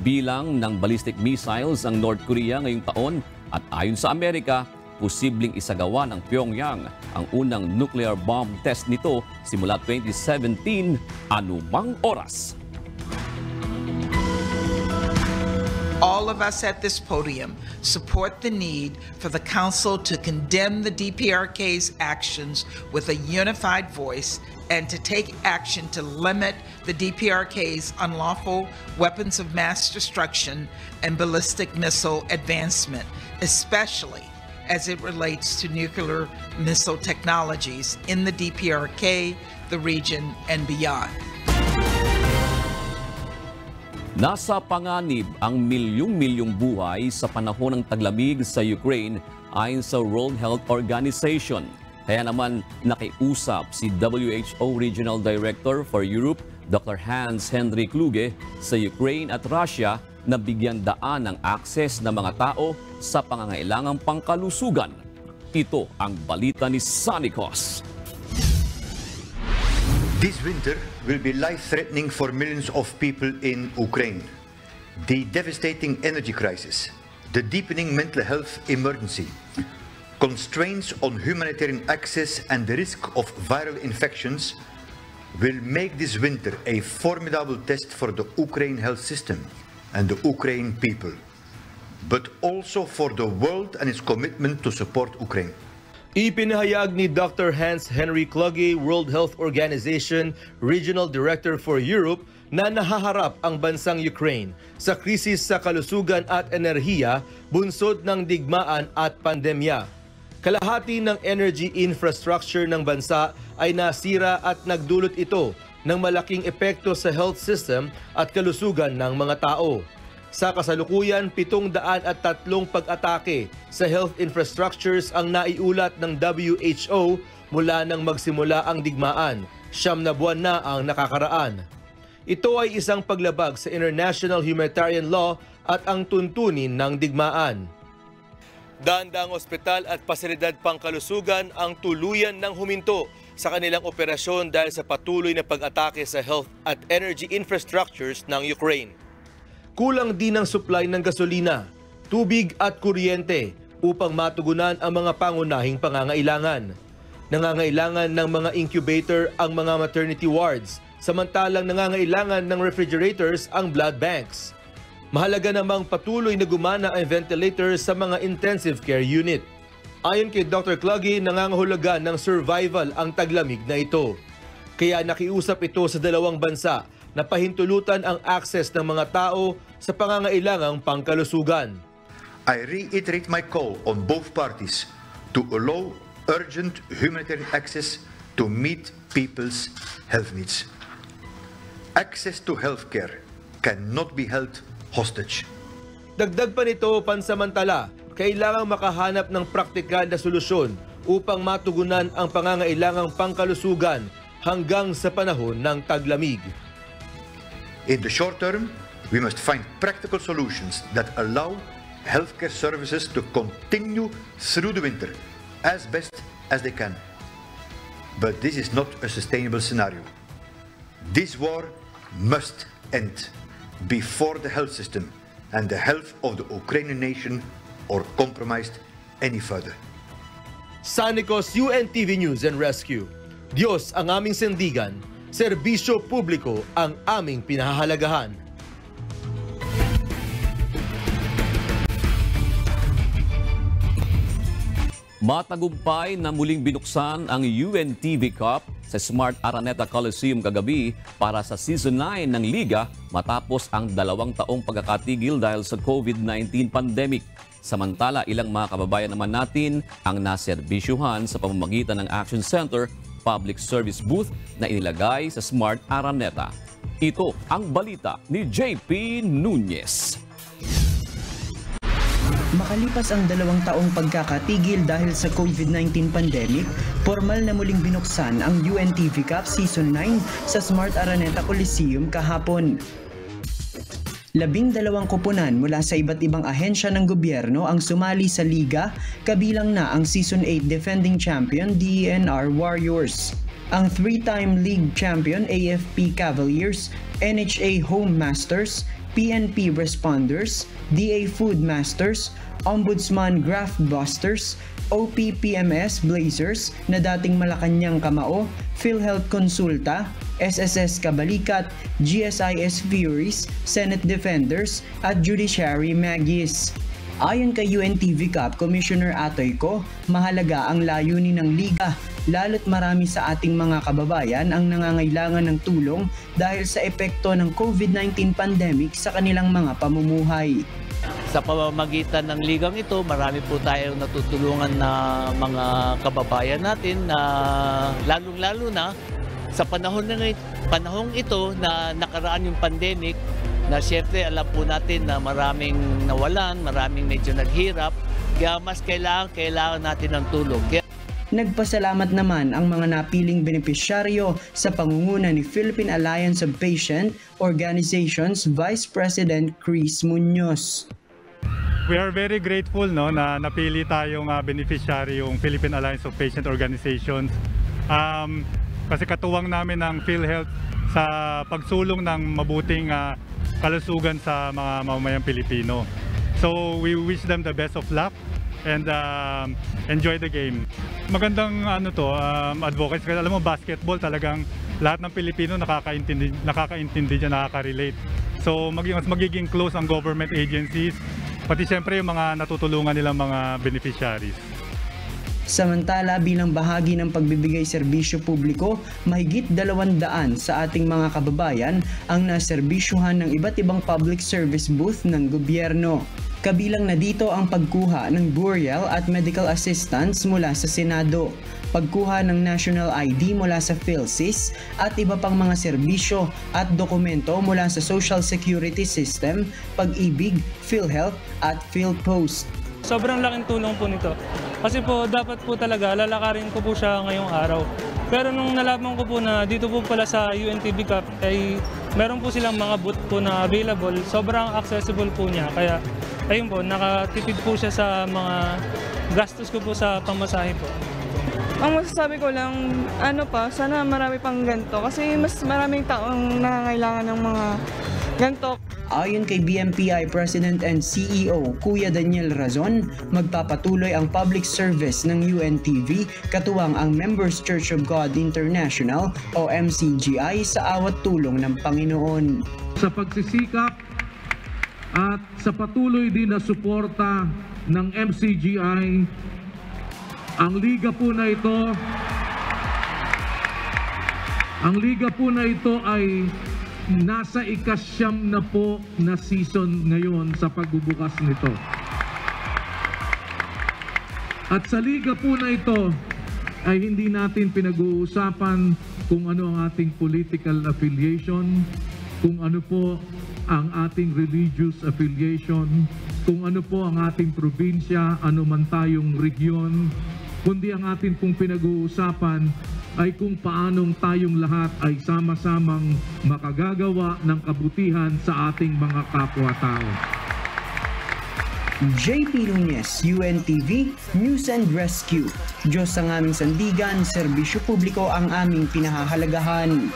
bilang ng ballistic missiles ang North Korea ngayong taon at ayon sa Amerika, posibleng isagawa ng Pyongyang ang unang nuclear bomb test nito simula 2017 anumang oras. All of us at this podium support the need for the Council to condemn the DPRK's actions with a unified voice and to take action to limit the DPRK's unlawful weapons of mass destruction and ballistic missile advancement, especially as it relates to nuclear missile technologies in the DPRK, the region, and beyond. Nasa panganib ang milyong-milyong buhay sa panahon ng taglamig sa Ukraine ayon sa World Health Organization. Kaya naman nakiusap si WHO Regional Director for Europe, Dr. Hans-Henry Kluge, sa Ukraine at Russia na bigyan daan ng akses ng mga tao sa pangangailangang pangkalusugan. Ito ang balita ni Sanikos. This winter will be life-threatening for millions of people in Ukraine. The devastating energy crisis, the deepening mental health emergency, constraints on humanitarian access and the risk of viral infections will make this winter a formidable test for the Ukraine health system and the Ukraine people, but also for the world and its commitment to support Ukraine. Ipinahayag ni Dr. Hans-Henry Kluge, World Health Organization Regional Director for Europe, na nahaharap ang bansang Ukraine sa krisis sa kalusugan at enerhiya bunsod ng digmaan at pandemya. Kalahati ng energy infrastructure ng bansa ay nasira at nagdulot ito ng malaking epekto sa health system at kalusugan ng mga tao. Sa kasalukuyan, 703 pag-atake sa health infrastructures ang naiulat ng WHO mula nang magsimula ang digmaan. 9 na buwan na ang nakakaraan. Ito ay isang paglabag sa international humanitarian law at ang tuntunin ng digmaan. Daang ospital at pasilidad pangkalusugan ang tuluyan ng huminto sa kanilang operasyon dahil sa patuloy na pag-atake sa health at energy infrastructures ng Ukraine. Kulang din ang supply ng gasolina, tubig at kuryente upang matugunan ang mga pangunahing pangangailangan. Nangangailangan ng mga incubator ang mga maternity wards, samantalang nangangailangan ng refrigerators ang blood banks. Mahalaga namang patuloy na gumana ang ventilators sa mga intensive care unit. Ayon kay Dr. Kluge, nangangahulugan ng survival ang taglamig na ito. Kaya nakiusap ito sa dalawang bansa na pahintulutan ang access ng mga tao sa pangangailangang pangkalusugan. I reiterate my call on both parties to allow urgent humanitarian access to meet people's health needs. Access to healthcare cannot be held hostage. Dagdag pa nito, pansamantala, kailangang makahanap ng praktikal na solusyon upang matugunan ang pangangailangang pangkalusugan hanggang sa panahon ng taglamig. In the short term, we must find practical solutions that allow healthcare services to continue through the winter as best as they can. But this is not a sustainable scenario. This war must end before the health system and the health of the Ukrainian nation are compromised any further. Sanikos, UNTV News and Rescue. Diyos ang aming sandigan, serbisyo publiko ang aming pinahahalagahan. Matagumpay na muling binuksan ang UNTV Cup sa Smart Araneta Coliseum kagabi para sa Season 9 ng Liga matapos ang 2 taong pagkakatigil dahil sa COVID-19 pandemic. Samantala, ilang mga kababayan naman natin ang naserbisyuhan sa pamamagitan ng Action Center public service booth na inilagay sa Smart Araneta. Ito ang balita ni JP Nunez. Makalipas ang 2 taong pagkakatigil dahil sa COVID-19 pandemic, formal na muling binuksan ang UNTV Cup Season 9 sa Smart Araneta Coliseum kahapon. 12 koponan mula sa iba't ibang ahensya ng gobyerno ang sumali sa liga, kabilang na ang Season 8 defending champion DENR Warriors, ang 3-time league champion AFP Cavaliers, NHA Home Masters, PNP Responders, DA Food Masters, Ombudsman Graft Busters, OPPMS Blazers na dating Malacanang Kamao, PhilHealth Consulta, SSS Kabalikat, GSIS Furies, Senate Defenders at Judiciary Magis. Ayon kay UNTV Cup Commissioner Atoy Co, mahalaga ang layunin ng liga lalo't marami sa ating mga kababayan ang nangangailangan ng tulong dahil sa epekto ng COVID-19 pandemic sa kanilang mga pamumuhay. Sa pamamagitan ng ligang ito, marami po tayong natutulungan na mga kababayan natin na lalong-lalo na sa panahong ito na nakaraan yung pandemic, na siyempre alam po natin na maraming nawalan, maraming medyo naghirap, kaya mas kailangan natin ng tulong. Nagpasalamat naman ang mga napiling benepisyaryo sa pangunguna ni Philippine Alliance of Patient Organizations Vice President Chris Munoz. We are very grateful na napili tayong beneficiary yung Philippine Alliance of Patient Organizations. Kasi katuwang namin ng PhilHealth sa pagsulong ng mabuting kalusugan sa mga mamamayang Pilipino. So we wish them the best of luck and enjoy the game. Magandang advocates kasi alam mo basketball talagang lahat ng Pilipino nakakaintindi dyan, nakaka-relate. So mas magiging close ang government agencies, pati siyempre yung mga natutulungan nilang mga beneficiaries. Samantala, bilang bahagi ng pagbibigay serbisyo publiko, mahigit 200 sa ating mga kababayan ang naserbisyuhan ng iba't ibang public service booth ng gobyerno. Kabilang na dito ang pagkuha ng burial at medical assistance mula sa Senado, pagkuha ng national ID mula sa PhilSys at iba pang mga serbisyo at dokumento mula sa Social Security System, Pag-ibig, PhilHealth at PhilPost. Sobrang laking tulong po nito. Kasi po dapat po talaga lalakarin ko po siya ngayong araw. Pero nung nalaman ko po na dito po pala sa UNTV Cup ay meron po silang mga booth po na available. Sobrang accessible po niya. Kaya ayun po, nakatipid po siya sa mga gastos ko po sa pamasahe po. Ang masasabi ko lang, sana marami pang ganito. Kasi mas maraming taong nangangailangan ng mga ganito. Ayon kay BMPI President and CEO Kuya Daniel Razon, magpapatuloy ang public service ng UNTV katuwang ang Members Church of God International o MCGI sa awat tulong ng Panginoon. Sa pagsisikap at sa patuloy din na suporta ng MCGI, ang liga po na ito ay nasa ika-9 na po na season ngayon sa pagbubukas nito. At sa liga po na ito ay hindi natin pinag-uusapan kung ano ang ating political affiliation, kung ano po ang ating religious affiliation, kung ano po ang ating probinsya, ano man tayong region, kundi ang ating pong pinag-uusapan ay kung paanong tayong lahat ay sama-samang makagagawa ng kabutihan sa ating mga kapwa-tao. JP Nunez, UNTV, News and Rescue. Diyos ang aming sandigan, serbisyo publiko ang aming pinahahalagahan.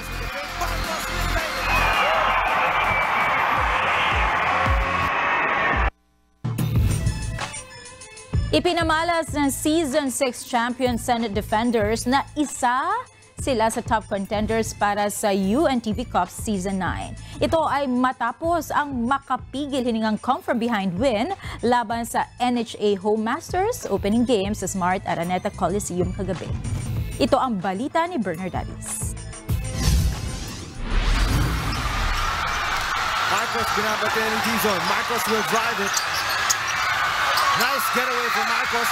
Ipinamalas ng Season 6 champion Senate Defenders na isa sila sa top contenders para sa UNTV Cup Season 9. Ito ay matapos ang makapigil hiningang come-from-behind win laban sa NHA Home Masters opening game sa Smart Araneta Coliseum kagabi. Ito ang balita ni Bernard Davis. Marcos binabati ng Dizon. Marcos will drive it. Nice getaway from Marcos.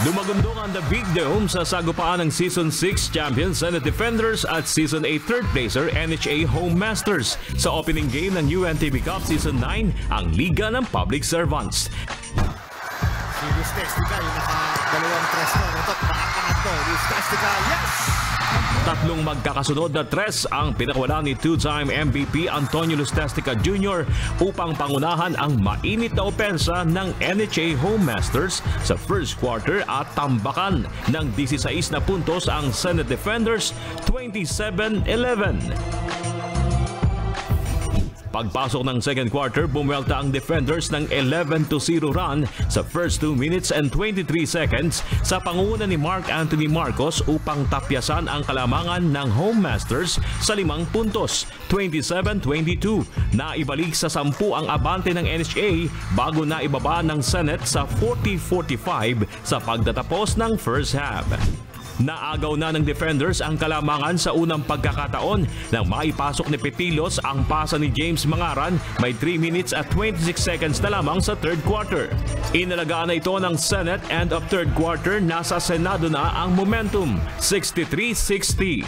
Dumagundong ang The Big Dome sa sagupaan ng Season 6 champion Senate Defenders at Season 8 third placer NHA Home Masters sa opening game ng UNTV Cup Season 9, ang Liga ng Public Servants. Si Luis Testica, yung naka-2 tres na. Ito, makakangat to. Luis Testica, yes! Tatlong magkakasunod na tres ang pinakawala ni two-time MVP Antonio Lustestica Jr. upang pangunahan ang mainit na opensa ng NHA Home Masters sa first quarter at tambakan ng 16 na puntos ang Senate Defenders 27-11. Pagpasok ng second quarter, bumwelta ang Defenders ng 11-0 run sa first 2 minutes and 23 seconds sa pangunguna ni Mark Anthony Marcos upang tapyasan ang kalamangan ng Home Masters sa 5 puntos, 27-22. Naibalik sa 10 ang abante ng NHA bago na ibaba ng Senate sa 40-45 sa pagtatapos ng first half. Naagaw na ng Defenders ang kalamangan sa unang pagkakataon nang maipasok ni Petilos ang pasa ni James Mangaran may 3 minutes at 26 seconds na lamang sa third quarter. Inalagaan na ito ng Senate and of third quarter, nasa Senado na ang momentum, 63-60.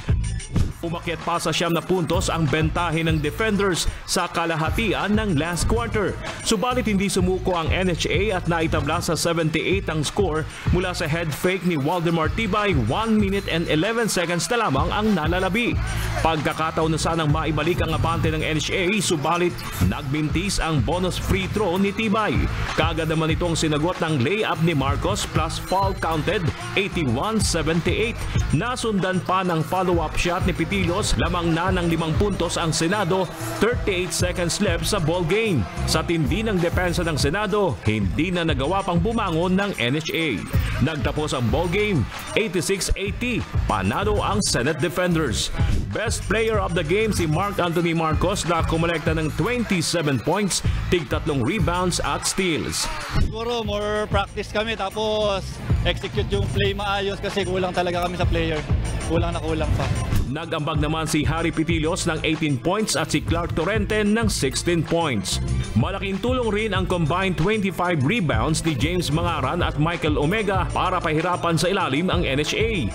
Umakyat pa sa 9 na puntos ang bentahe ng Defenders sa kalahatian ng last quarter. Subalit hindi sumuko ang NHA at naitabla sa 78 ang score mula sa head fake ni Waldemar Tibay. 1 minute and 11 seconds na lamang ang nalalabi. Pagkakataon na sanang maibalik ang abante ng NHA, subalit nagmintis ang bonus free throw ni Tibay. Kagad naman itong sinagot ng layup ni Marcos plus foul counted, 81-78. Nasundan pa ng follow-up shot ni Petilos, lamang na ng 5 puntos ang Senado, 38 seconds left sa ball game. Sa tindi ng depensa ng Senado, hindi na nagawa pang bumangon ng NHA. Nagtapos ang ball game, 86-80, panalo ang Senate Defenders. Best player of the game si Mark Anthony Marcos na kumolekta ng 27 points, tig-3 rebounds at steals. Siguro more practice kami tapos execute yung play maayos kasi kulang talaga kami sa player. Kulang na kulang pa. Nag-ambag naman si Harry Petilos ng 18 points at si Clark Torrente ng 16 points. Malaking tulong rin ang combined 25 rebounds ni James Mangaran at Michael Omega para pahirapan sa ilalim ang NHA.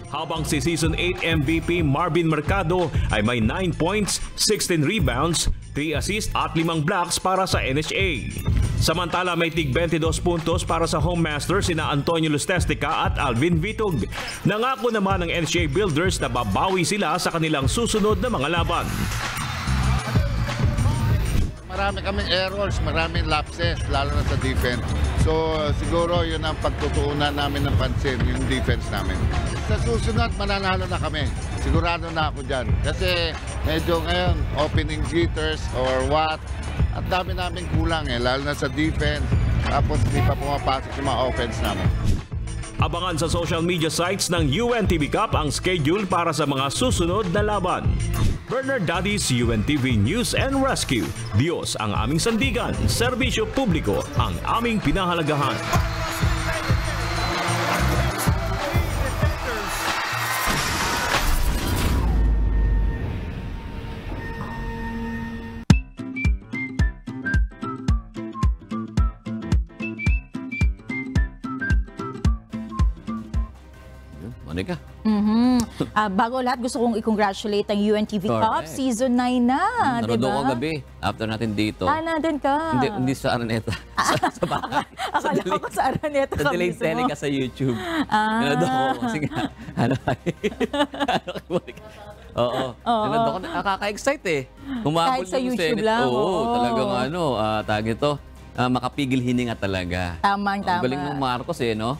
Habang si Season 8 MVP Marvin Mercado ay may 9 points, 16 rebounds, 3 assists at 5 blocks para sa NHA. Samantala may tig 22 puntos para sa Home Masters sina Antonio Lustestica at Alvin Vitog. Nangako naman ng NHA Builders na babawi sila sa kanilang susunod na mga laban. Marami kaming errors, maraming lapses, lalo na sa defense. So siguro yun ang pagtutuunan namin ng pansin, yung defense namin. Sa susunod, mananalo na kami. Sigurado na ako dyan. Kasi medyo ngayon, opening jitters or what, at dami namin kulang lalo na sa defense. Tapos hindi pa pumapasok yung mga offense namin. Abangan sa social media sites ng UNTV Cup ang schedule para sa mga susunod na laban. Bernard Dadis, UNTV News and Rescue. Diyos ang aming sandigan, serbisyo publiko ang aming pinahalagahan. Monica. Bago lahat, gusto kong i-congratulate ang UNTV Cup. Correct. Season 9 na, di Nanonood ba? ko gabi after natin dito. Nandun ka. Hindi sa Araneta. sa bahay. Akala ko sa Araneta ka Sa delayed mismo. telecast sa YouTube. Nanonood ako kasi nga, Oo. Nanonood ako, nakaka-excite eh. Humabol Kahit sa yung YouTube Senate. lang. Oo, talagang tag ito. Makapigil hininga talaga. Tama. Ang galing ng Marcos no?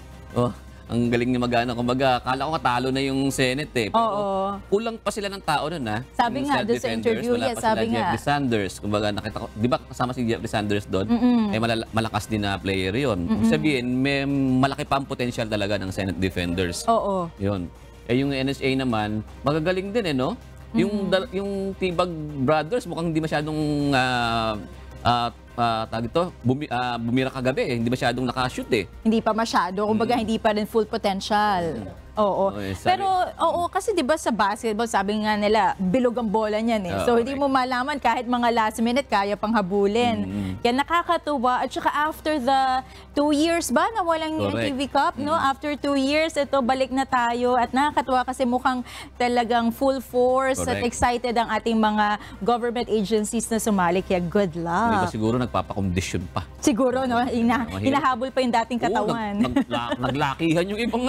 Ang galing niya magana. Kumbaga, kala ko katalo na yung Senate eh. Pero kulang pa sila ng tao nun Sabi yung nga doon sa interview, wala pa sabi sila nga. Jeffrey Sanders. Kumbaga, nakita ko, di ba kasama si Jeffrey Sanders doon? Eh, malakas din na player yun. Sabihin, may malaki pa ang potential talaga ng Senate Defenders. Oo. Yun. Eh, yung NSA naman, magagaling din no? Yung Tibag Brothers, mukhang hindi masyadong bumira kagabi hindi masyadong nakashoot Hindi pa masyado, kumbaga hindi pa rin full potential. Oo. Pero kasi 'di ba sa basketball, sabi nga nila, bilog ang bola niyan So hindi mo malaman kahit mga last minute kaya pang habulin. Kaya nakakatuwa at saka after the 2 years ba na walang UNTV Cup, no? After 2 years ito balik na tayo at nakakatuwa kasi mukhang talagang full force at excited ang ating mga government agencies na sumali. Kaya good luck. Hindi ba siguro nagpapakondisyon pa? Siguro, no? Hinahabol pa yung dating katawan. Naglakihan yung ibang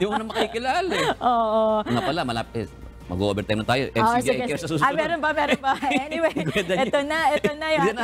yung na makikilala eh. Oo. Nga pala, malapit. Mag-overtime na tayo. Sige. Sa susunod. Meron pa. Anyway, ito na yung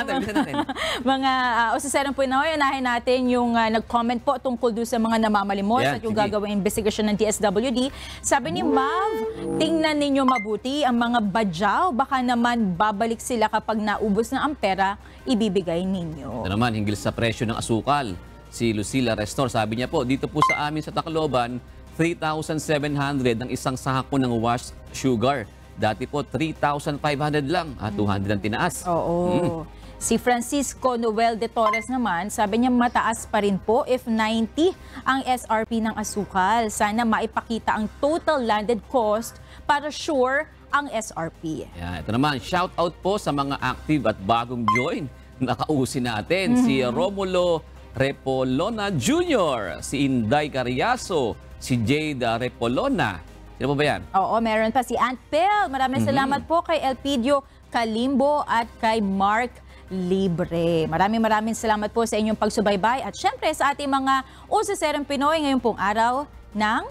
mga usaserang Pinoy. Unahin natin yung nag-comment po tungkol doon sa mga namamalimos at yung gagawing investigasyon ng DSWD. Sabi ni Mav, tingnan ninyo mabuti ang mga badyaw. Baka naman babalik sila kapag naubos na ang pera ibibigay ninyo. Ito naman, hinggil sa presyo ng asukal. Si Lucila Restor, sabi niya po, dito po sa amin sa Tacloban, 3,700 ang isang sako ng washed sugar. Dati po, 3,500 lang. 200 ang tinaas. Oo. Si Francisco Noel de Torres naman, sabi niya mataas pa rin po if 90 ang SRP ng asukal. Sana maipakita ang total landed cost para sure ang SRP. Yeah, ito naman, shout out po sa mga active at bagong join. Nakausin natin si Romulo Repolona Jr., si Inday Cariaso, si Jade Repolona. Sino po ba yan? Oo, meron pa si Aunt Pel. Maraming salamat po kay Elpidio Kalimbo at kay Mark Libre. Maraming salamat po sa inyong pagsubaybay at syempre sa ating mga usaserang Pinoy ngayong pong araw ng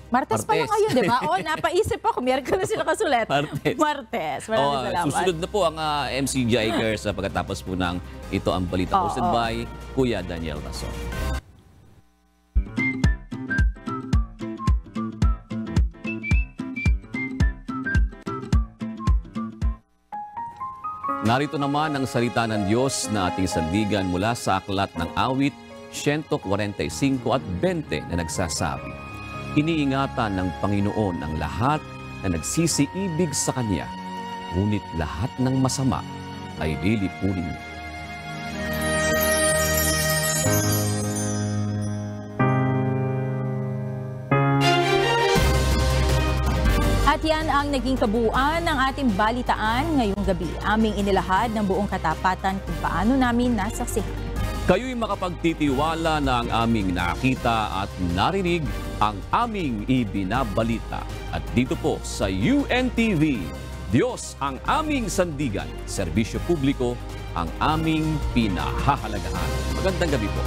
Martes pa lang ngayon, di ba? Napaisip ako. Miyerkules sila kasulat. Martes. Maraming salamat. Susunod na po ang MC Jikers pagkatapos po ng ito ang balita hosted by Kuya Daniel Rason. Narito naman ang salita ng Diyos na ating sandigan mula sa aklat ng awit 145 at 20 na nagsasabi, iniingatan ng Panginoon ang lahat na nagsisiibig sa Kanya, ngunit lahat ng masama ay lilipunin niya. At yan ang naging kabuuan ng ating balitaan ngayong gabi. Aming inilahad ng buong katapatan kung paano namin nasaksihan. Kayo'y makapagtitiwala na ang aming nakita at narinig ang aming ibinabalita. At dito po sa UNTV, Diyos ang aming sandigan, serbisyo publiko ang aming pinahahalagahan. Magandang gabi po.